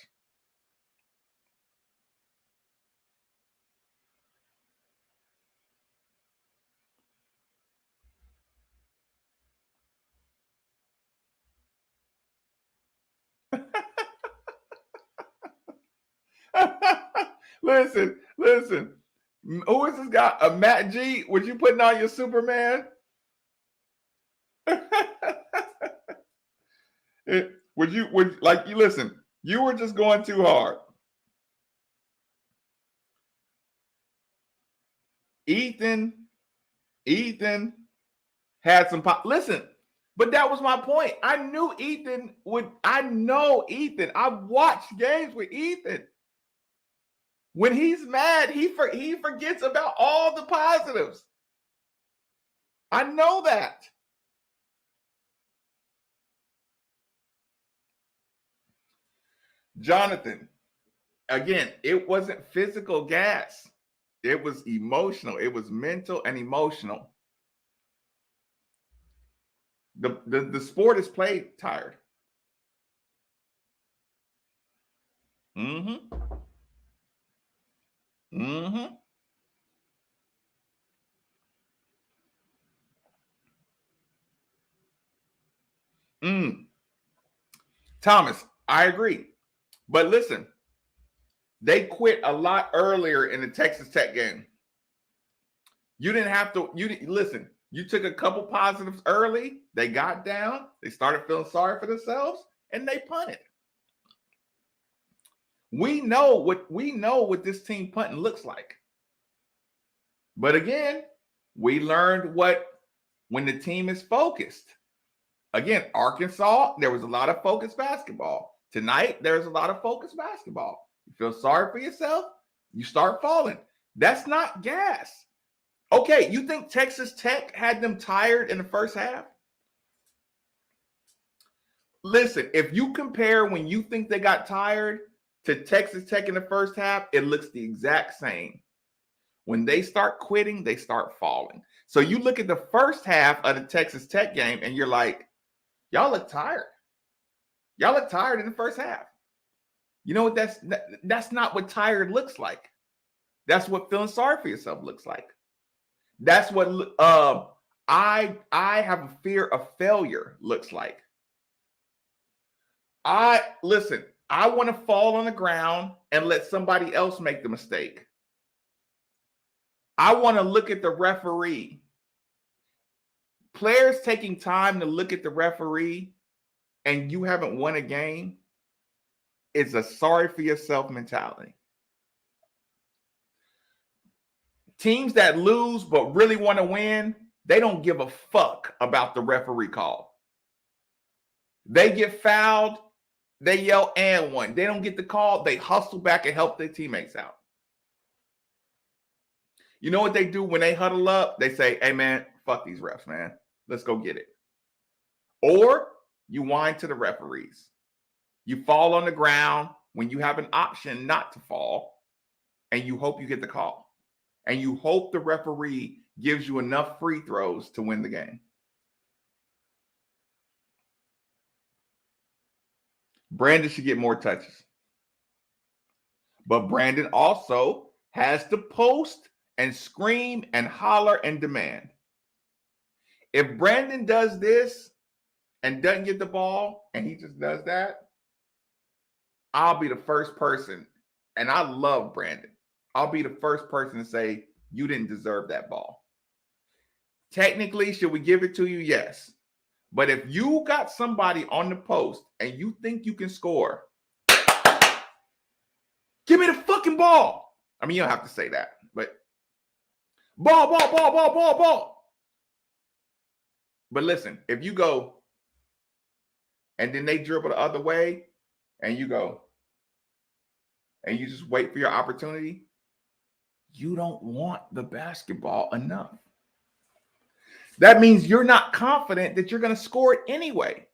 Listen. Who is this guy? Matt G? Was you putting on your Superman? Listen, you were just going too hard. Ethan had some pop. Listen, but that was my point. I know Ethan. I've watched games with Ethan. When he's mad, he forgets about all the positives. I know that. Jonathan, again, it wasn't physical gas. It was emotional. It was mental and emotional. The sport is played tired. Mm-hmm. Thomas, I agree. But listen, they quit a lot earlier in the Texas Tech game. You didn't have to. Listen. You took a couple positives early. They got down. They started feeling sorry for themselves, and they punted. We know what this team punting looks like. But again, we learned when the team is focused. Again, Arkansas, there was a lot of focused basketball. Tonight, there's a lot of focused basketball. You feel sorry for yourself, you start falling. That's not gas. Okay, you think Texas Tech had them tired in the first half? Listen, if you compare when you think they got tired to Texas Tech in the first half, it looks the exact same. When they start quitting, they start falling. So you look at the first half of the Texas Tech game and you're like, y'all look tired. Y'all look tired in the first half. You know what? That's not what tired looks like. That's what feeling sorry for yourself looks like. That's what I have a fear of failure looks like. I want to fall on the ground and let somebody else make the mistake. I want to look at the referee. Players taking time to look at the referee and you haven't won a game is a sorry for yourself mentality. Teams that lose but really want to win, they don't give a fuck about the referee call. They get fouled, they yell and one. They don't get the call, they hustle back and help their teammates out. You know what they do when they huddle up? They say, hey man, fuck these refs, man. Let's go get it. Or you whine to the referees. You fall on the ground when you have an option not to fall, and you hope you get the call. And you hope the referee gives you enough free throws to win the game. Brandon should get more touches. But Brandon also has to post and scream and holler and demand. If Brandon does this and doesn't get the ball and he just does that, I'll be the first person, and I love Brandon. I'll be the first person to say, you didn't deserve that ball. Technically, should we give it to you? Yes. But if you got somebody on the post and you think you can score, give me the fucking ball. I mean, you don't have to say that, but ball. But listen, if you go and then they dribble the other way and you go and you just wait for your opportunity, you don't want the basketball enough. That means you're not confident that you're going to score it anyway.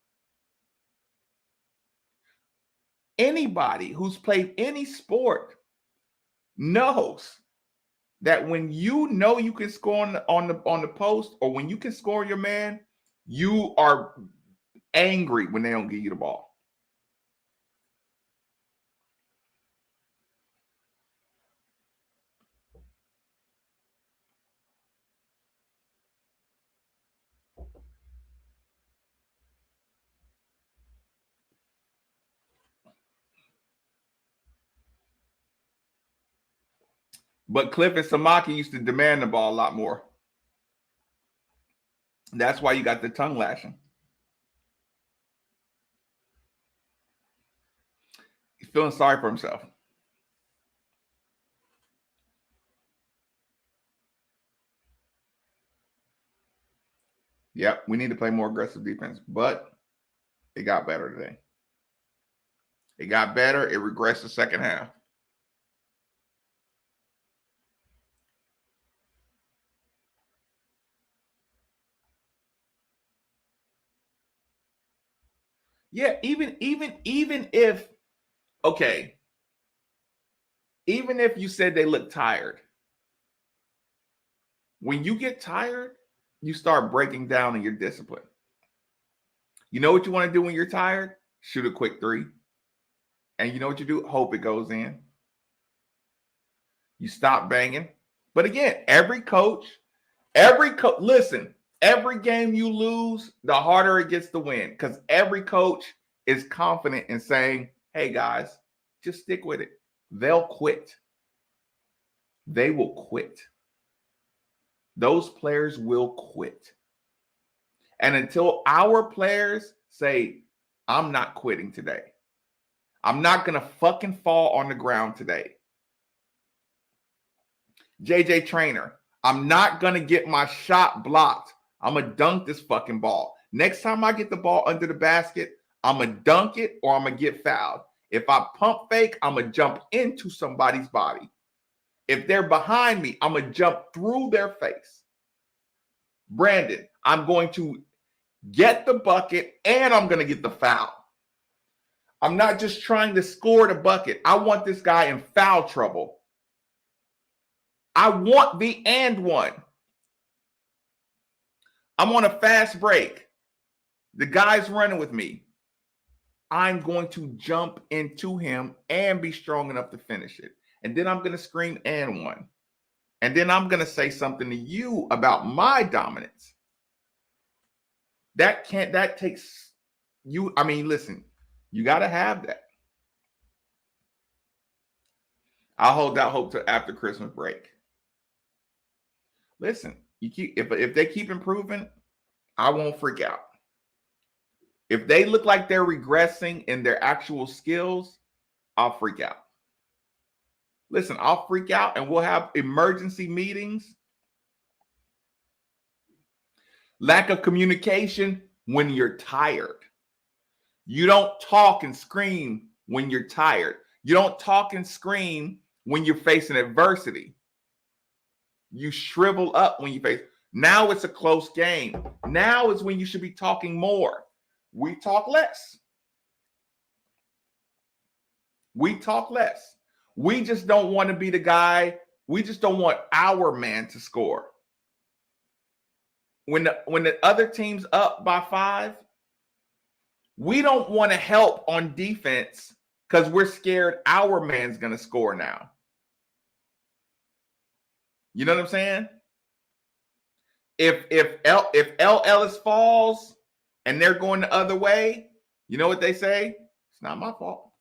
Anybody who's played any sport knows that when you know you can score on the post, or when you can score your man, you are angry when they don't give you the ball. But Cliff and Samaki used to demand the ball a lot more. That's why you got the tongue lashing. He's feeling sorry for himself. Yep, we need to play more aggressive defense, but it got better today. It got better. It regressed the second half. Yeah, even if, okay, even if you said they look tired, when you get tired, you start breaking down in your discipline. You know what you want to do when you're tired? Shoot a quick three. And you know what you do? Hope it goes in. You stop banging. But again, every coach, listen, every game you lose, the harder it gets to win, because every coach is confident in saying, hey guys, just stick with it. They'll quit. They will quit. Those players will quit. And until our players say, I'm not quitting today, I'm not going to fucking fall on the ground today. JJ Trainer, I'm not going to get my shot blocked. I'm going to dunk this fucking ball. Next time I get the ball under the basket, I'm going to dunk it or I'm going to get fouled. If I pump fake, I'm going to jump into somebody's body. If they're behind me, I'm going to jump through their face. Brandon, I'm going to get the bucket and I'm going to get the foul. I'm not just trying to score the bucket. I want this guy in foul trouble. I want the and one. I'm on a fast break. The guy's running with me. I'm going to jump into him and be strong enough to finish it. And then I'm going to scream and one. And then I'm going to say something to you about my dominance. That takes you. I mean, listen, You got to have that. I'll hold out hope till after Christmas break. Listen, you keep if they keep improving, I won't freak out. If they look like they're regressing in their actual skills, I'll freak out. Listen, I'll freak out and we'll have emergency meetings. Lack of communication when you're tired. You don't talk and scream when you're tired. You don't talk and scream when you're facing adversity. You shrivel up when you face. Now it's a close game. Now is when you should be talking more. We talk less. We talk less. We just don't want to be the guy. We just don't want our man to score. When the other team's up by 5, we don't want to help on defense because we're scared our man's going to score now. You know what I'm saying? If L. Ellis falls and they're going the other way, you know what they say? It's not my fault.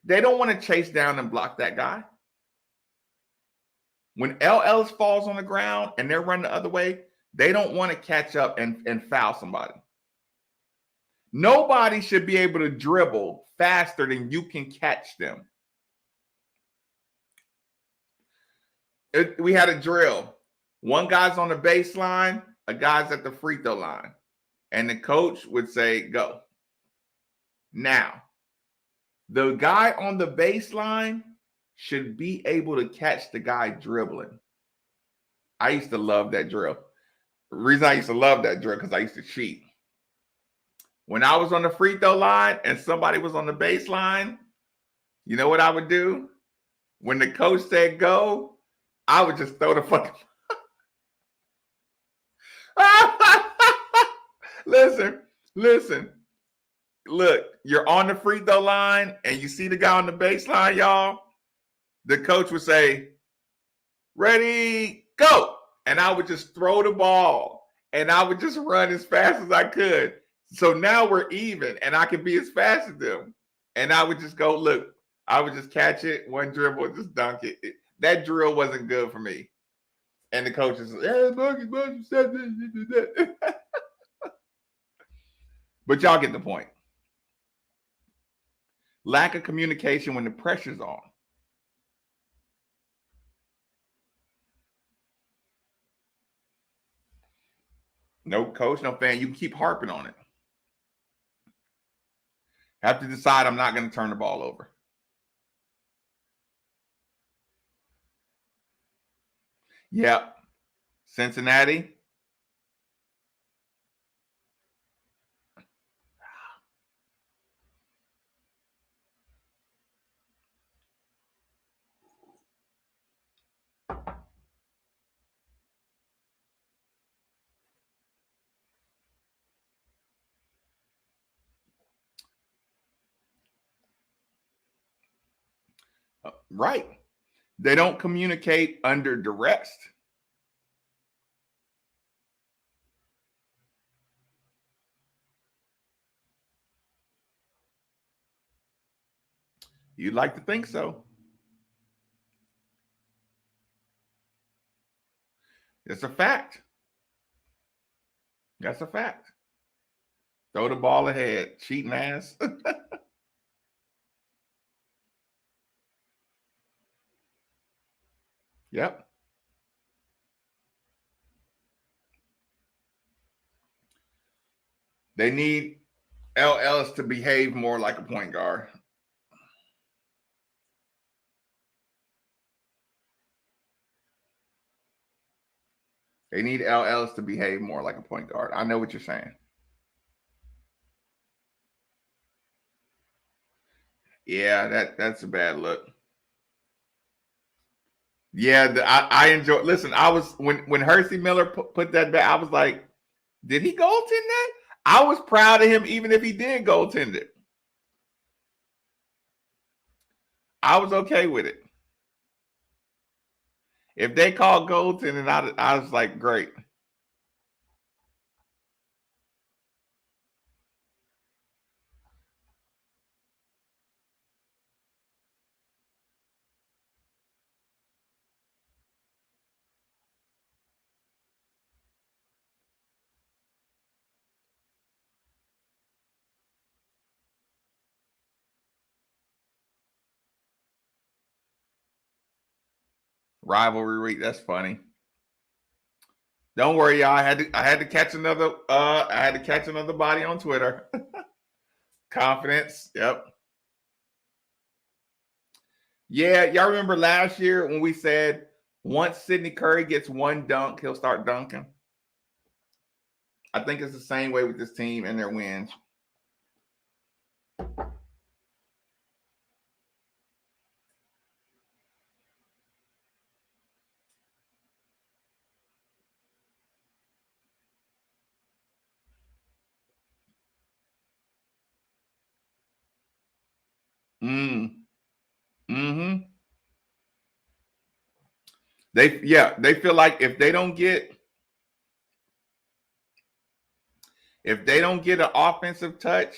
They don't want to chase down and block that guy. When L. Ellis falls on the ground and they're running the other way, they don't want to catch up and foul somebody. Nobody should be able to dribble faster than you can catch them. We had a drill. One guy's on the baseline, a guy's at the free throw line. And the coach would say, go. Now, the guy on the baseline should be able to catch the guy dribbling. I used to love that drill. The reason I used to love that drill because I used to cheat. When I was on the free throw line and somebody was on the baseline, you know what I would do? When the coach said go, I would just throw the fucking... Listen. Look, you're on the free throw line and you see the guy on the baseline, y'all. The coach would say, ready, go. And I would just throw the ball and I would just run as fast as I could. So now we're even and I can be as fast as them. And I would just go, look, I would just catch it, one dribble, just dunk it. That drill wasn't good for me. And the coach is, Marcus said this. But y'all get the point. Lack of communication when the pressure's on. No coach, no fan. You can keep harping on it. Have to decide I'm not going to turn the ball over. Yep. Cincinnati. Right. They don't communicate under duress. You'd like to think so. It's a fact. That's a fact. Throw the ball ahead, cheating ass. Yep. They need L. Ellis to behave more like a point guard. They need L. Ellis to behave more like a point guard. I know what you're saying. Yeah, that's a bad look. Yeah, I enjoy. Listen, I was when Hersey Miller put that back, I was like, did he goaltend that? I was proud of him, even if he did goaltend it. I was okay with it. If they called goaltending, I was like, great. Rivalry week. That's funny. Don't worry, y'all. I had to catch another body on Twitter. Confidence. Yep. Yeah, y'all remember last year when we said once Sidney Curry gets one dunk, he'll start dunking? I think it's the same way with this team and their wins. Mm-hmm. They feel like if they don't get an offensive touch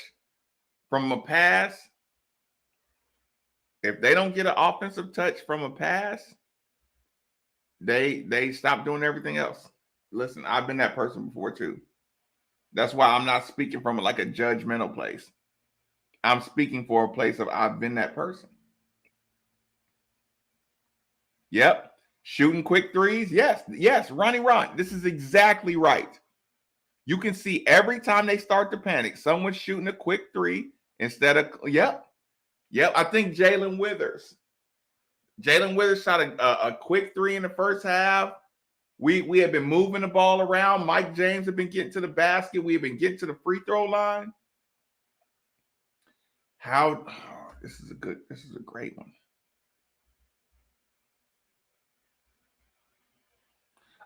from a pass, they stop doing everything else. Listen, I've been that person before too. That's why I'm not speaking from like a judgmental place. I'm speaking for a place of I've been that person. Yep. Shooting quick threes. Yes, Ronnie Ron. This is exactly right. You can see every time they start to panic, someone's shooting a quick three instead of, yep. I think Jalen Withers shot a quick three in the first half. We have been moving the ball around. Mike James have been getting to the basket. We have been getting to the free throw line. This is a great one.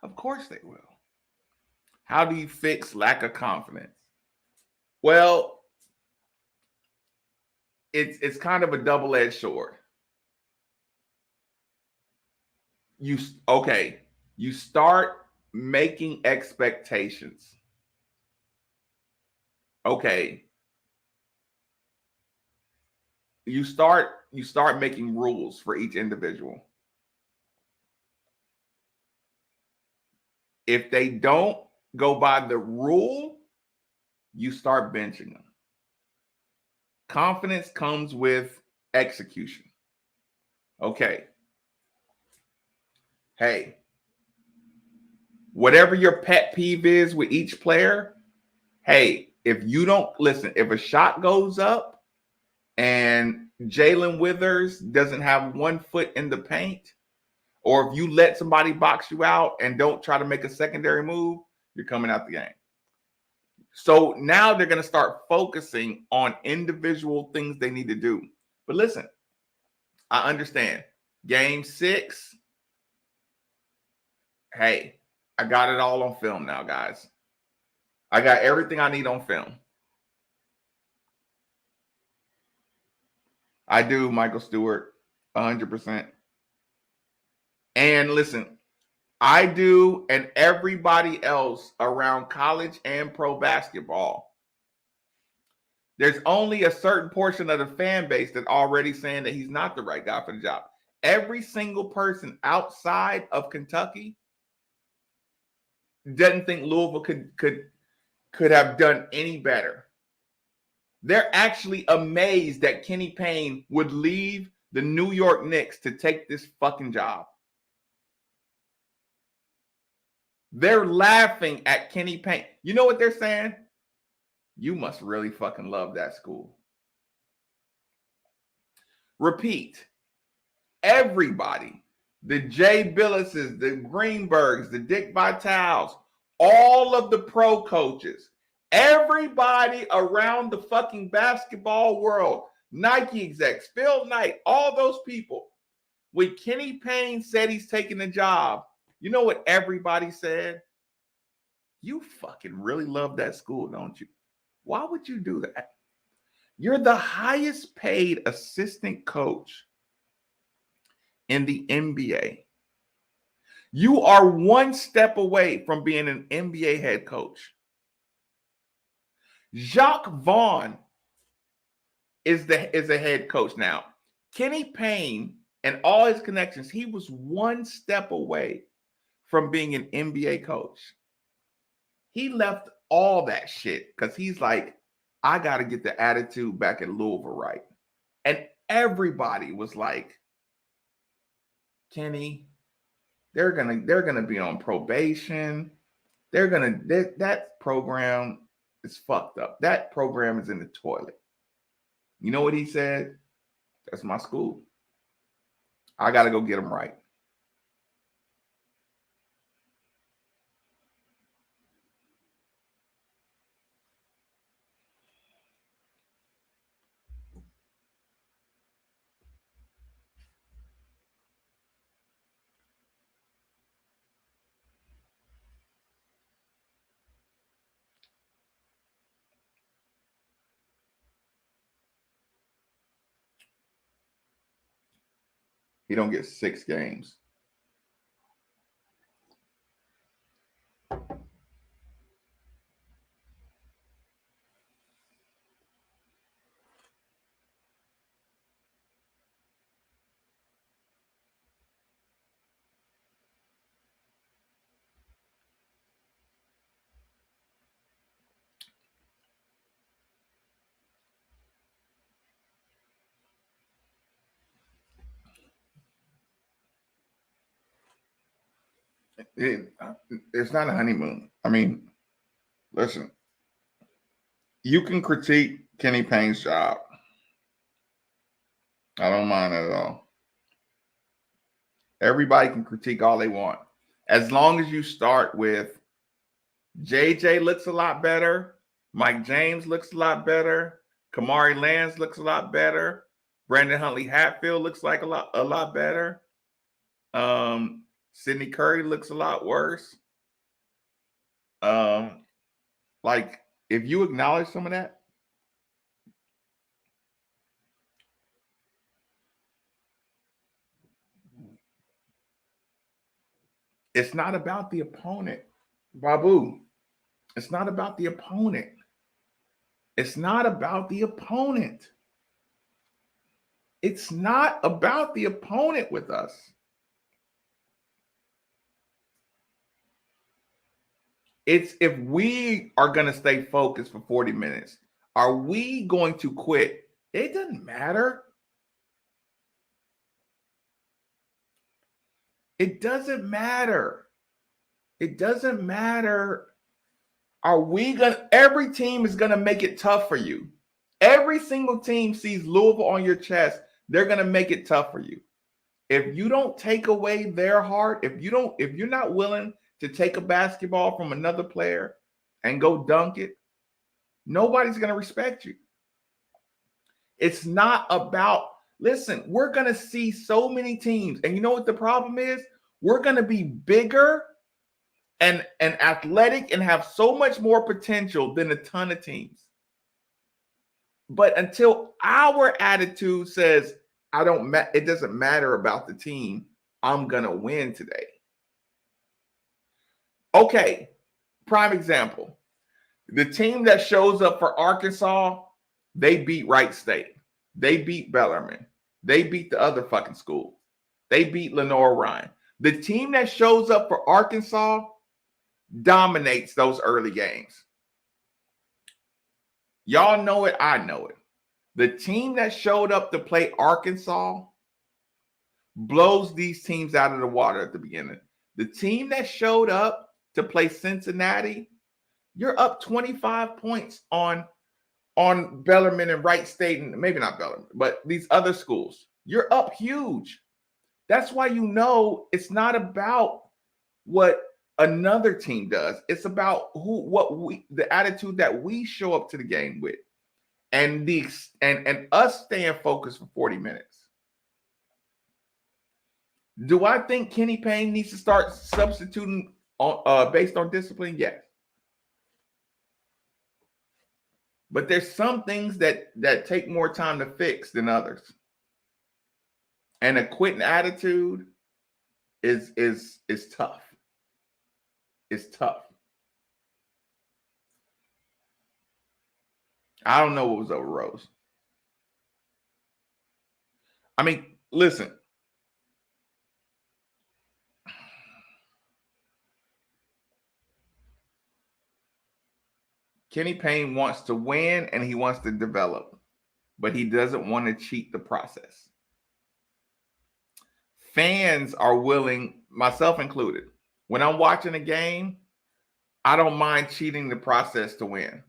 Of course they will. How do you fix lack of confidence? Well, it's kind of a double-edged sword. You start making expectations. Okay. You start making rules for each individual. If they don't go by the rule, you start benching them. Confidence comes with execution. Okay. Hey, whatever your pet peeve is with each player, hey, if a shot goes up and Jalen Withers doesn't have 1 foot in the paint, or if you let somebody box you out and don't try to make a secondary move, you're coming out the game. So now they're going to start focusing on individual things they need to do. But listen, I understand. Game 6, hey, I got it all on film now, guys. I got everything I need on film. I do, Michael Stewart, 100%. And listen, I do, and everybody else around college and pro basketball. There's only a certain portion of the fan base that already saying that he's not the right guy for the job. Every single person outside of Kentucky doesn't think Louisville could have done any better. They're actually amazed that Kenny Payne would leave the New York Knicks to take this fucking job. They're laughing at Kenny Payne. You know what they're saying? You must really fucking love that school. Repeat. Everybody, the Jay Billises, the Greenbergs, the Dick Vitales, all of the pro coaches, everybody around the fucking basketball world, Nike execs, Phil Knight, all those people. When Kenny Payne said he's taking the job, you know what everybody said? You fucking really love that school, don't you? Why would you do that? You're the highest paid assistant coach in the NBA. You are 1 step away from being an NBA head coach. Jacques Vaughn is a head coach now. Kenny Payne and all his connections, he was 1 step away from being an NBA coach. He left all that shit because he's like, I got to get the attitude back at Louisville right. And everybody was like, Kenny, They're gonna be on probation. That program is fucked up. That program is in the toilet. You know what he said? That's my school. I got to go get them right. He don't get 6 games. It's not a honeymoon. I mean, listen, you can critique Kenny Payne's job. I don't mind it at all. Everybody can critique all they want. As long as you start with JJ looks a lot better, Mike James looks a lot better, Kamari Lands looks a lot better, Brandon Huntley Hatfield looks like a lot better. Sidney Curry looks a lot worse. Like if you acknowledge some of that, it's not about the opponent, Babu. It's not about the opponent. It's not about the opponent. It's not about the opponent with us. It's if we are going to stay focused for 40 minutes, are we going to quit? It doesn't matter. It doesn't matter. It doesn't matter. Are we going to, every team is going to make it tough for you. Every single team sees Louisville on your chest. They're going to make it tough for you. If you don't take away their heart, if you're not willing to take a basketball from another player and go dunk it, nobody's going to respect you. It's not about, listen, we're going to see so many teams. And you know what the problem is? We're going to be bigger and athletic and have so much more potential than a ton of teams. But until our attitude says, it doesn't matter about the team, I'm going to win today. Okay, prime example. The team that shows up for Arkansas, they beat Wright State. They beat Bellarmine. They beat the other fucking school. They beat Lenore Ryan. The team that shows up for Arkansas dominates those early games. Y'all know it. I know it. The team that showed up to play Arkansas blows these teams out of the water at the beginning. The team that showed up to play Cincinnati, you're up 25 points on Bellarmine and Wright State, and maybe not Bellarmine, but these other schools. You're up huge. That's why you know it's not about what another team does. It's about the attitude that we show up to the game with, and us staying focused for 40 minutes. Do I think Kenny Payne needs to start substituting based on discipline? Yes. But there's some things that take more time to fix than others. And a quitting attitude is tough. It's tough. I don't know what was over Rose. I mean, listen. Kenny Payne wants to win and he wants to develop, but he doesn't want to cheat the process. Fans are willing, myself included, when I'm watching a game, I don't mind cheating the process to win.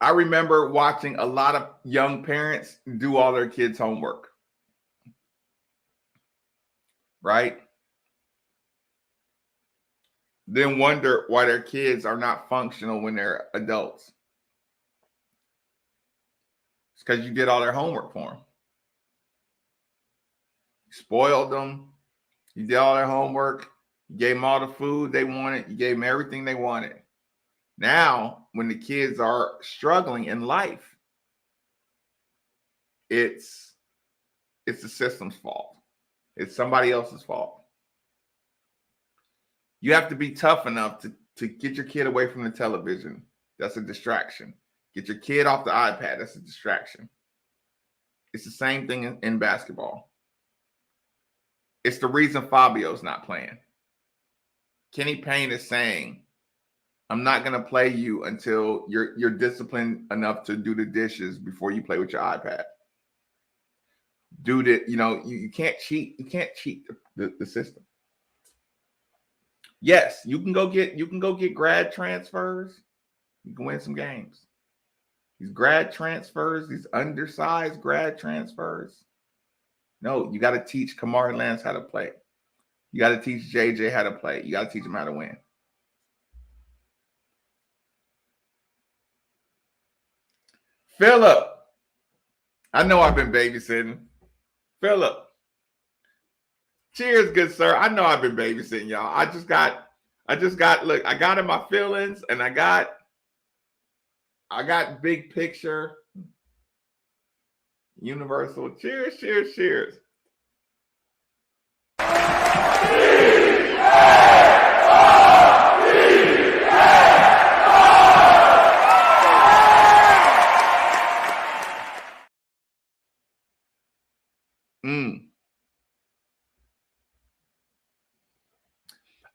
I remember watching a lot of young parents do all their kids' homework. Right? Then wonder why their kids are not functional when they're adults. It's because you did all their homework for them. You spoiled them. You did all their homework. You gave them all the food they wanted. You gave them everything they wanted. Now, when the kids are struggling in life, it's the system's fault. It's somebody else's fault. You have to be tough enough to get your kid away from the television. That's a distraction. Get your kid off the iPad. That's a distraction. It's the same thing in basketball. It's the reason Fabio's not playing. Kenny Payne is saying, I'm not going to play you until you're disciplined enough to do the dishes before you play with your iPad. Dude, you can't cheat. You can't cheat the system. Yes, you can go get grad transfers. You can win some games. These grad transfers, these undersized grad transfers. No, you got to teach Kamari Lance how to play. You got to teach JJ how to play. You got to teach them how to win. Philip, I know I've been babysitting. Philip, cheers, good sir. I know I've been babysitting, y'all. I just got, look, I got in my feelings and I got big picture. Universal. Cheers, cheers, cheers.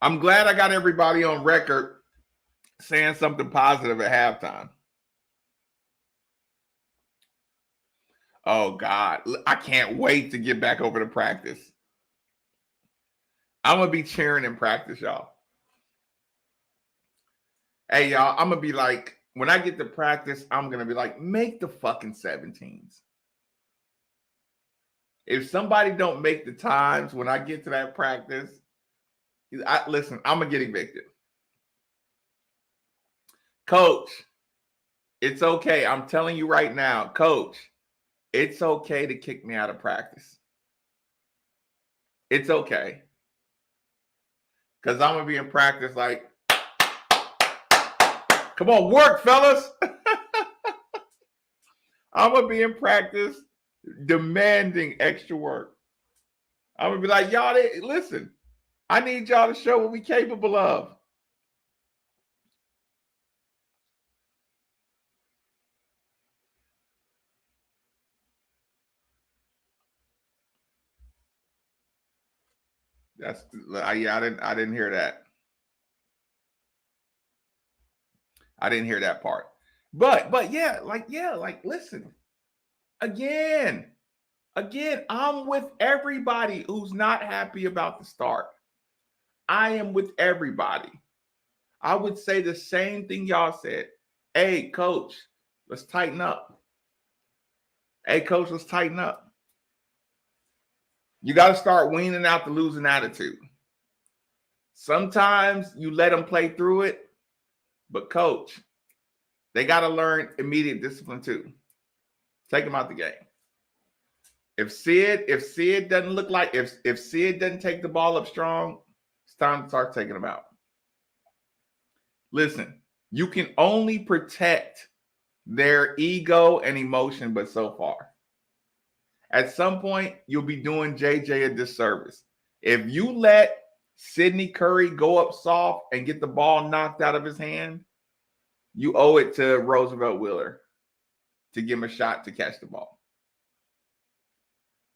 I'm glad I got everybody on record saying something positive at halftime. Oh, God. I can't wait to get back over to practice. I'm going to be cheering in practice, y'all. Hey, y'all, I'm going to be like, when I get to practice, I'm going to be like, make the fucking 17s. If somebody don't make the times when I get to that practice, listen, I'm going to get evicted. Coach, it's okay. I'm telling you right now, Coach, it's okay to kick me out of practice. It's okay. Because I'm going to be in practice like, come on, work, fellas. I'm going to be in practice demanding extra work. I'm going to be like, y'all, listen, I need y'all to show what we're capable of. I didn't hear that. I didn't hear that part. But yeah, listen. Again, I'm with everybody who's not happy about the start. I am with everybody. I would say the same thing y'all said. Hey, coach, let's tighten up. Hey, coach, let's tighten up. You got to start weaning out the losing attitude. Sometimes you let them play through it, but coach, they got to learn immediate discipline too. Take them out the game. If Sid doesn't look like, if Sid doesn't take the ball up strong, it's time to start taking them out. Listen, you can only protect their ego and emotion, but so far. At some point, you'll be doing JJ a disservice. If you let Sidney Curry go up soft and get the ball knocked out of his hand, you owe it to Roosevelt Wheeler to give him a shot to catch the ball.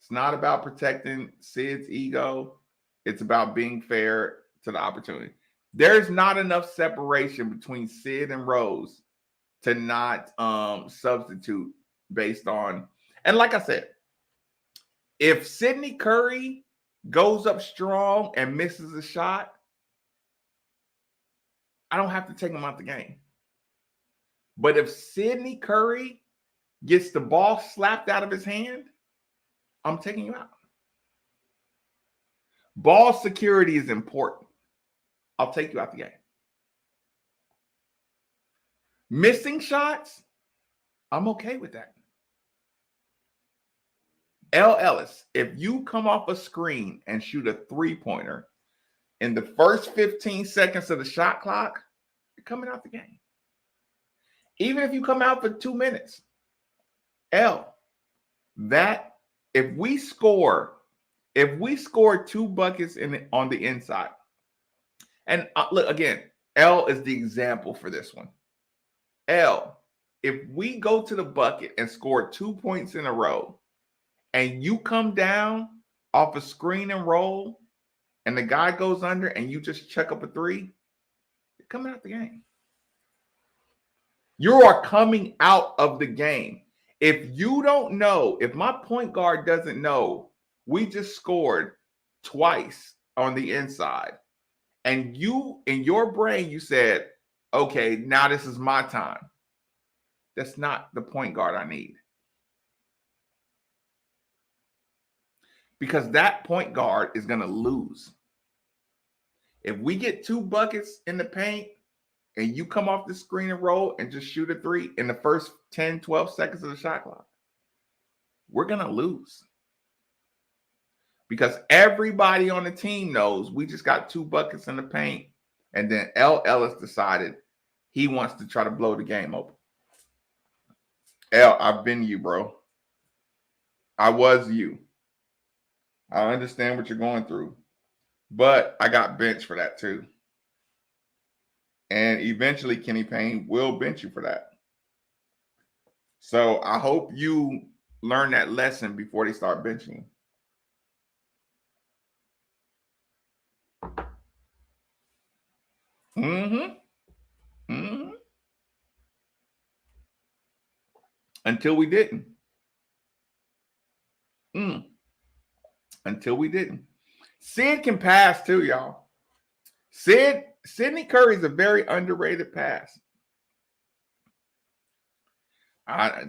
It's not about protecting Sid's ego. It's about being fair to the opportunity. There's not enough separation between Sid and Rose to not substitute based on, and like I said, if Sydney Curry goes up strong and misses a shot, I don't have to take him out the game. But if Sydney Curry gets the ball slapped out of his hand, I'm taking you out. Ball security is important. I'll take you out the game. Missing shots, I'm okay with that. L. Ellis, if you come off a screen and shoot a three-pointer in the first 15 seconds of the shot clock, you're coming out the game. Even if you come out for 2 minutes. L, that if we score 2 buckets on the inside, and look again, L is the example for this one. L, if we go to the bucket and score 2 points in a row, and you come down off a screen and roll, and the guy goes under, and you just chuck up a three, you're coming out the game. You are coming out of the game. If you don't know, if my point guard doesn't know, we just scored twice on the inside, and you, in your brain, you said, okay, now this is my time. That's not the point guard I need. Because that point guard is going to lose. If we get 2 buckets in the paint and you come off the screen and roll and just shoot a three in the first 10, 12 seconds of the shot clock, we're going to lose. Because everybody on the team knows we just got 2 buckets in the paint, and then L. Ellis decided he wants to try to blow the game open. L, I've been you, bro. I was you. I understand what you're going through, but I got benched for that too. And eventually Kenny Payne will bench you for that. So I hope you learn that lesson before they start benching you. Until we didn't. Until we didn't. Sid can pass too, y'all. Sydney Curry is a very underrated pass.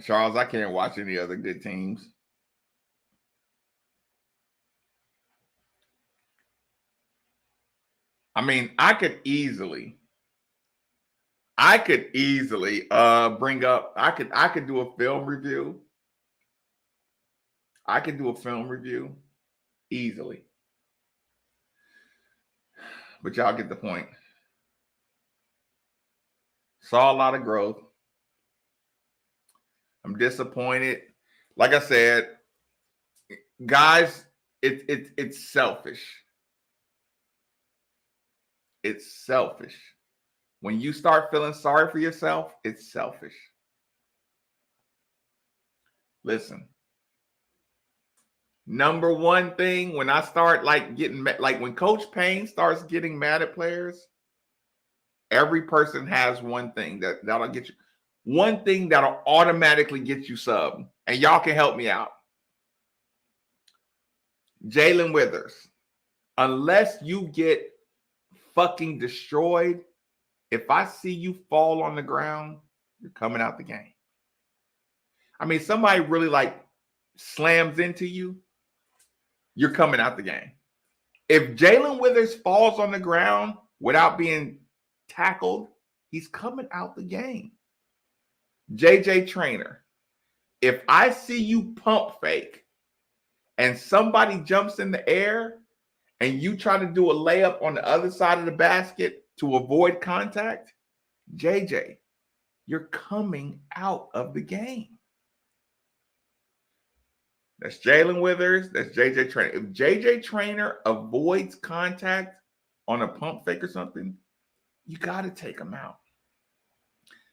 Charles, I can't watch any other good teams. I mean, I could easily bring up, I could do a film review. I could do a film review easily. But y'all get the point. Saw a lot of growth. I'm disappointed. Like I said, guys, it's selfish. It's selfish. When you start feeling sorry for yourself, it's selfish. Listen. Number one thing, when I start when Coach Payne starts getting mad at players, every person has one thing that'll get you, one thing that'll automatically get you subbed. And y'all can help me out. Jalen Withers, unless you get fucking destroyed, if I see you fall on the ground, you're coming out the game. I mean, somebody really slams into you, you're coming out the game. If Jalen Withers falls on the ground without being tackled, he's coming out the game. JJ Trainer, if I see you pump fake and somebody jumps in the air and you try to do a layup on the other side of the basket to avoid contact, JJ, you're coming out of the game. That's Jalen Withers. That's JJ Trainer. If JJ Trainer avoids contact on a pump fake or something, you got to take him out.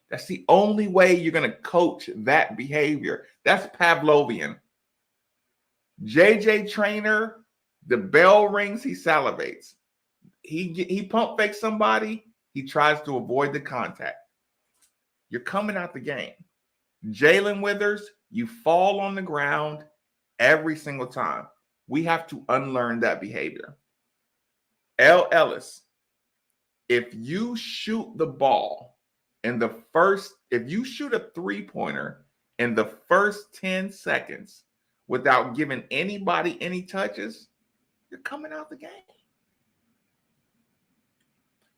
That's the only way you're going to coach that behavior. That's Pavlovian. JJ Trainer, the bell rings, he salivates. he pump fakes somebody, he tries to avoid the contact. You're coming out the game. Jalen Withers, you fall on the ground every single time. We have to unlearn that behavior. L. Ellis, if you shoot the ball if you shoot a three-pointer in the first 10 seconds without giving anybody any touches, you're coming out the game.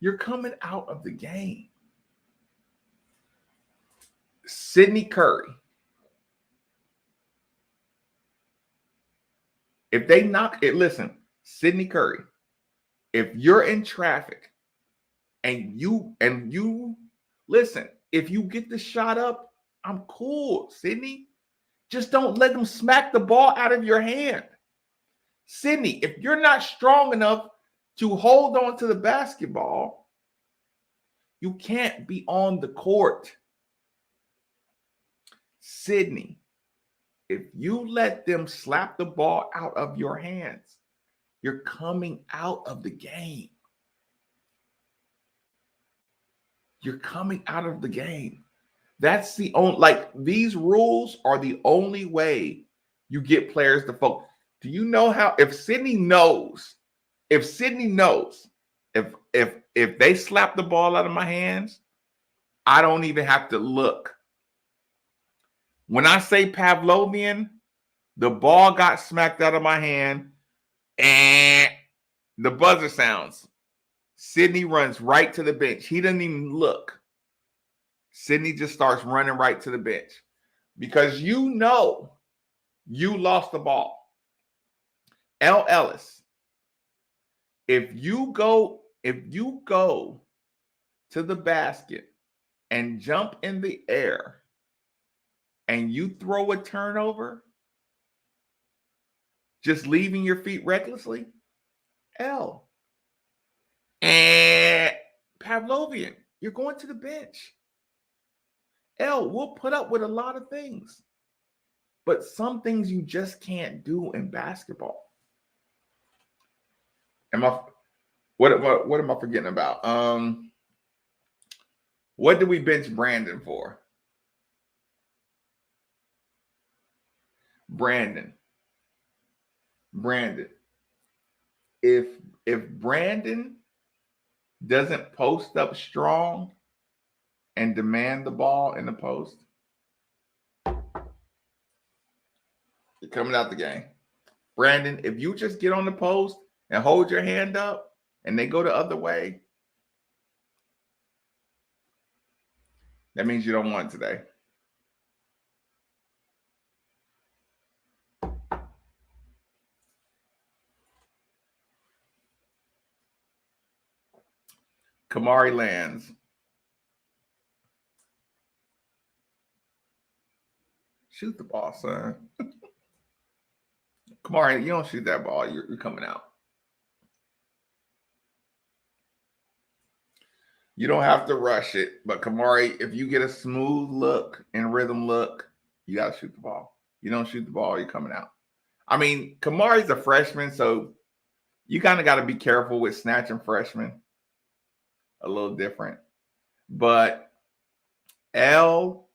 You're coming out of the game. Sidney Curry. If they knock it, listen, Sidney Curry, if you're in traffic and you listen, if you get the shot up, I'm cool, Sidney. Just don't let them smack the ball out of your hand. Sidney, if you're not strong enough to hold on to the basketball, you can't be on the court. Sidney, if you let them slap the ball out of your hands, you're coming out of the game. You're coming out of the game. That's the only, these rules are the only way you get players to focus. Do you know how, if Sidney knows, if they slap the ball out of my hands, I don't even have to look. When I say Pavlovian, the ball got smacked out of my hand and the buzzer sounds. Sidney runs right to the bench. He doesn't even look. Sidney just starts running right to the bench because you know you lost the ball. L. Ellis, if you go to the basket and jump in the air and you throw a turnover, just leaving your feet recklessly, L. And Pavlovian, you're going to the bench. L, we'll put up with a lot of things, but some things you just can't do in basketball. What am I forgetting about? What did we bench Brandon for? Brandon. If Brandon doesn't post up strong and demand the ball in the post, you're coming out the game. Brandon, if you just get on the post and hold your hand up and they go the other way, that means you don't want it today. Kamari lands. Shoot the ball, son. Kamari, you don't shoot that ball. You're coming out. You don't have to rush it. But Kamari, if you get a smooth look and rhythm look, you got to shoot the ball. You don't shoot the ball, you're coming out. I mean, Kamari's a freshman, so you kind of got to be careful with snatching freshmen. A little different. But L,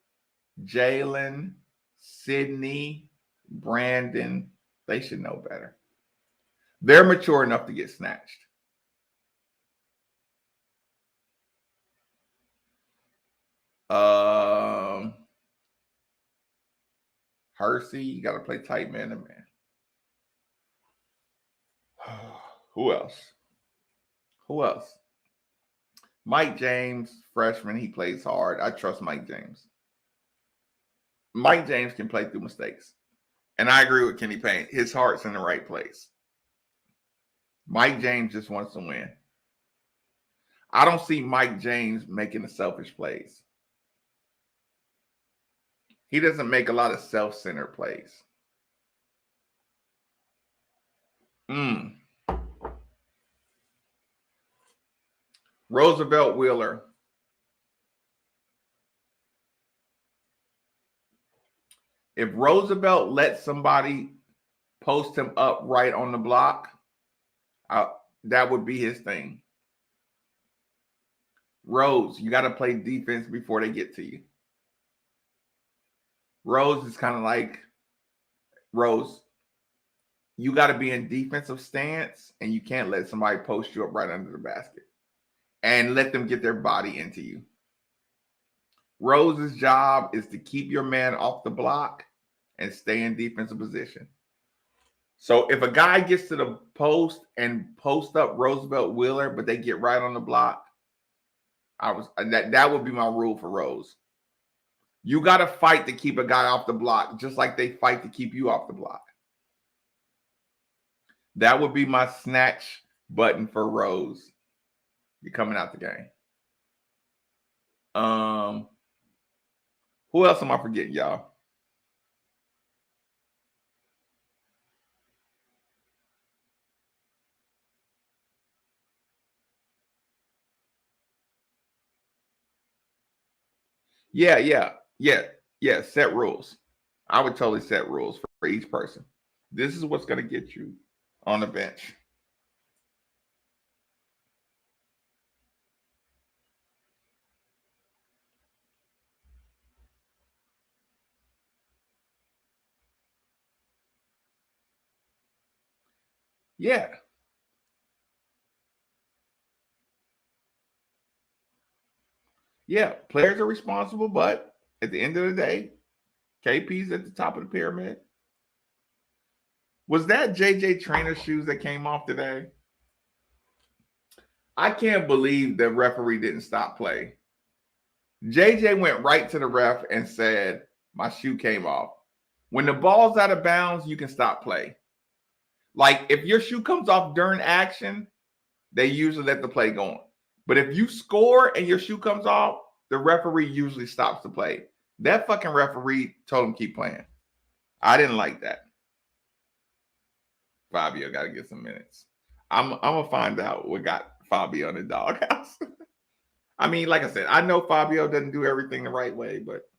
Jalen, Sidney, Brandon, they should know better. They're mature enough to get snatched. Hersey, you got to play tight man to man. Who else? Mike James, freshman, he plays hard. I trust Mike James. Mike James can play through mistakes. And I agree with Kenny Payne. His heart's in the right place. Mike James just wants to win. I don't see Mike James making the selfish plays. He doesn't make a lot of self-centered plays. Roosevelt Wheeler. If Roosevelt lets somebody post him up right on the block, That would be his thing. Rose, you got to play defense before they get to you. Rose is kind of like, Rose, you got to be in defensive stance, and you can't let somebody post you up right under the basket and let them get their body into you. Rose's job is to keep your man off the block and stay in defensive position. So if a guy gets to the post and post up Roosevelt Wheeler, but they get right on the block, that would be my rule for Rose. You got to fight to keep a guy off the block, just like they fight to keep you off the block. That would be my snatch button for Rose. You're coming out the game. Who else am I forgetting, y'all? Yeah. Set rules. I would totally set rules for each person. This is what's going to get you on the bench. Yeah. Yeah, players are responsible, but at the end of the day, KP's at the top of the pyramid. Was that JJ Trainer shoes that came off today? I can't believe the referee didn't stop play. JJ went right to the ref and said, my shoe came off. When the ball's out of bounds, you can stop play. Like if your shoe comes off during action, they usually let the play go on. But if you score and your shoe comes off, the referee usually stops the play. That fucking referee told him keep playing. I didn't like that. Fabio got to get some minutes. I'm gonna find out what got Fabio in the doghouse. I mean, like I said, I know Fabio doesn't do everything the right way, but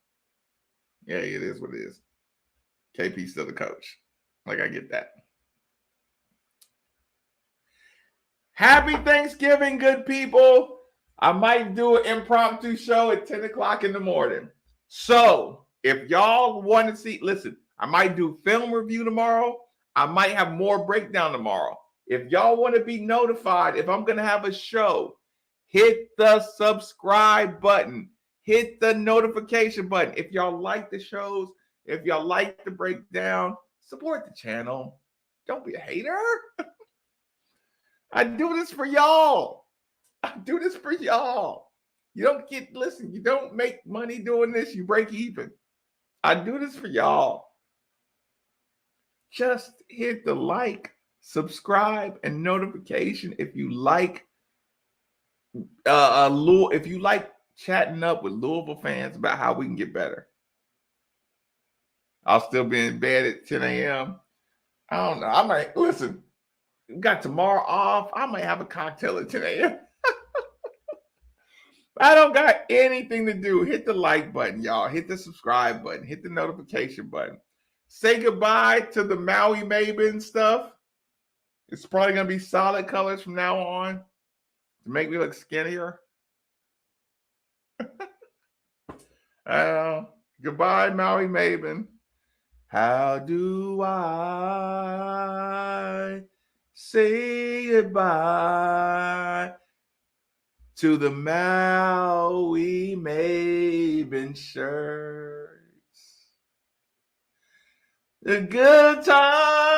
yeah, it is what it is. KP's still the coach. Like I get that. Happy Thanksgiving, good people. I might do an impromptu show at 10 o'clock in the morning. So if y'all want to see, listen, I might do film review tomorrow. I might have more breakdown tomorrow. If y'all want to be notified, if I'm going to have a show, hit the subscribe button. Hit the notification button. If y'all like the shows, if y'all like the breakdown, support the channel. Don't be a hater. I do this for y'all. I do this for y'all. You don't make money doing this. You break even. I do this for y'all. Just hit the like, subscribe, and notification if you like if you like chatting up with Louisville fans about how we can get better. I'll still be in bed at 10 a.m. I don't know. I might listen. We got tomorrow off. I might have a cocktail at 10 a.m. I don't got anything to do. Hit the like button, y'all. Hit the subscribe button. Hit the notification button. Say goodbye to the Maui Maven stuff. It's probably going to be solid colors from now on to make me look skinnier. Goodbye, Maui Maven. How do I say goodbye to the Maui Maven shirts? The good times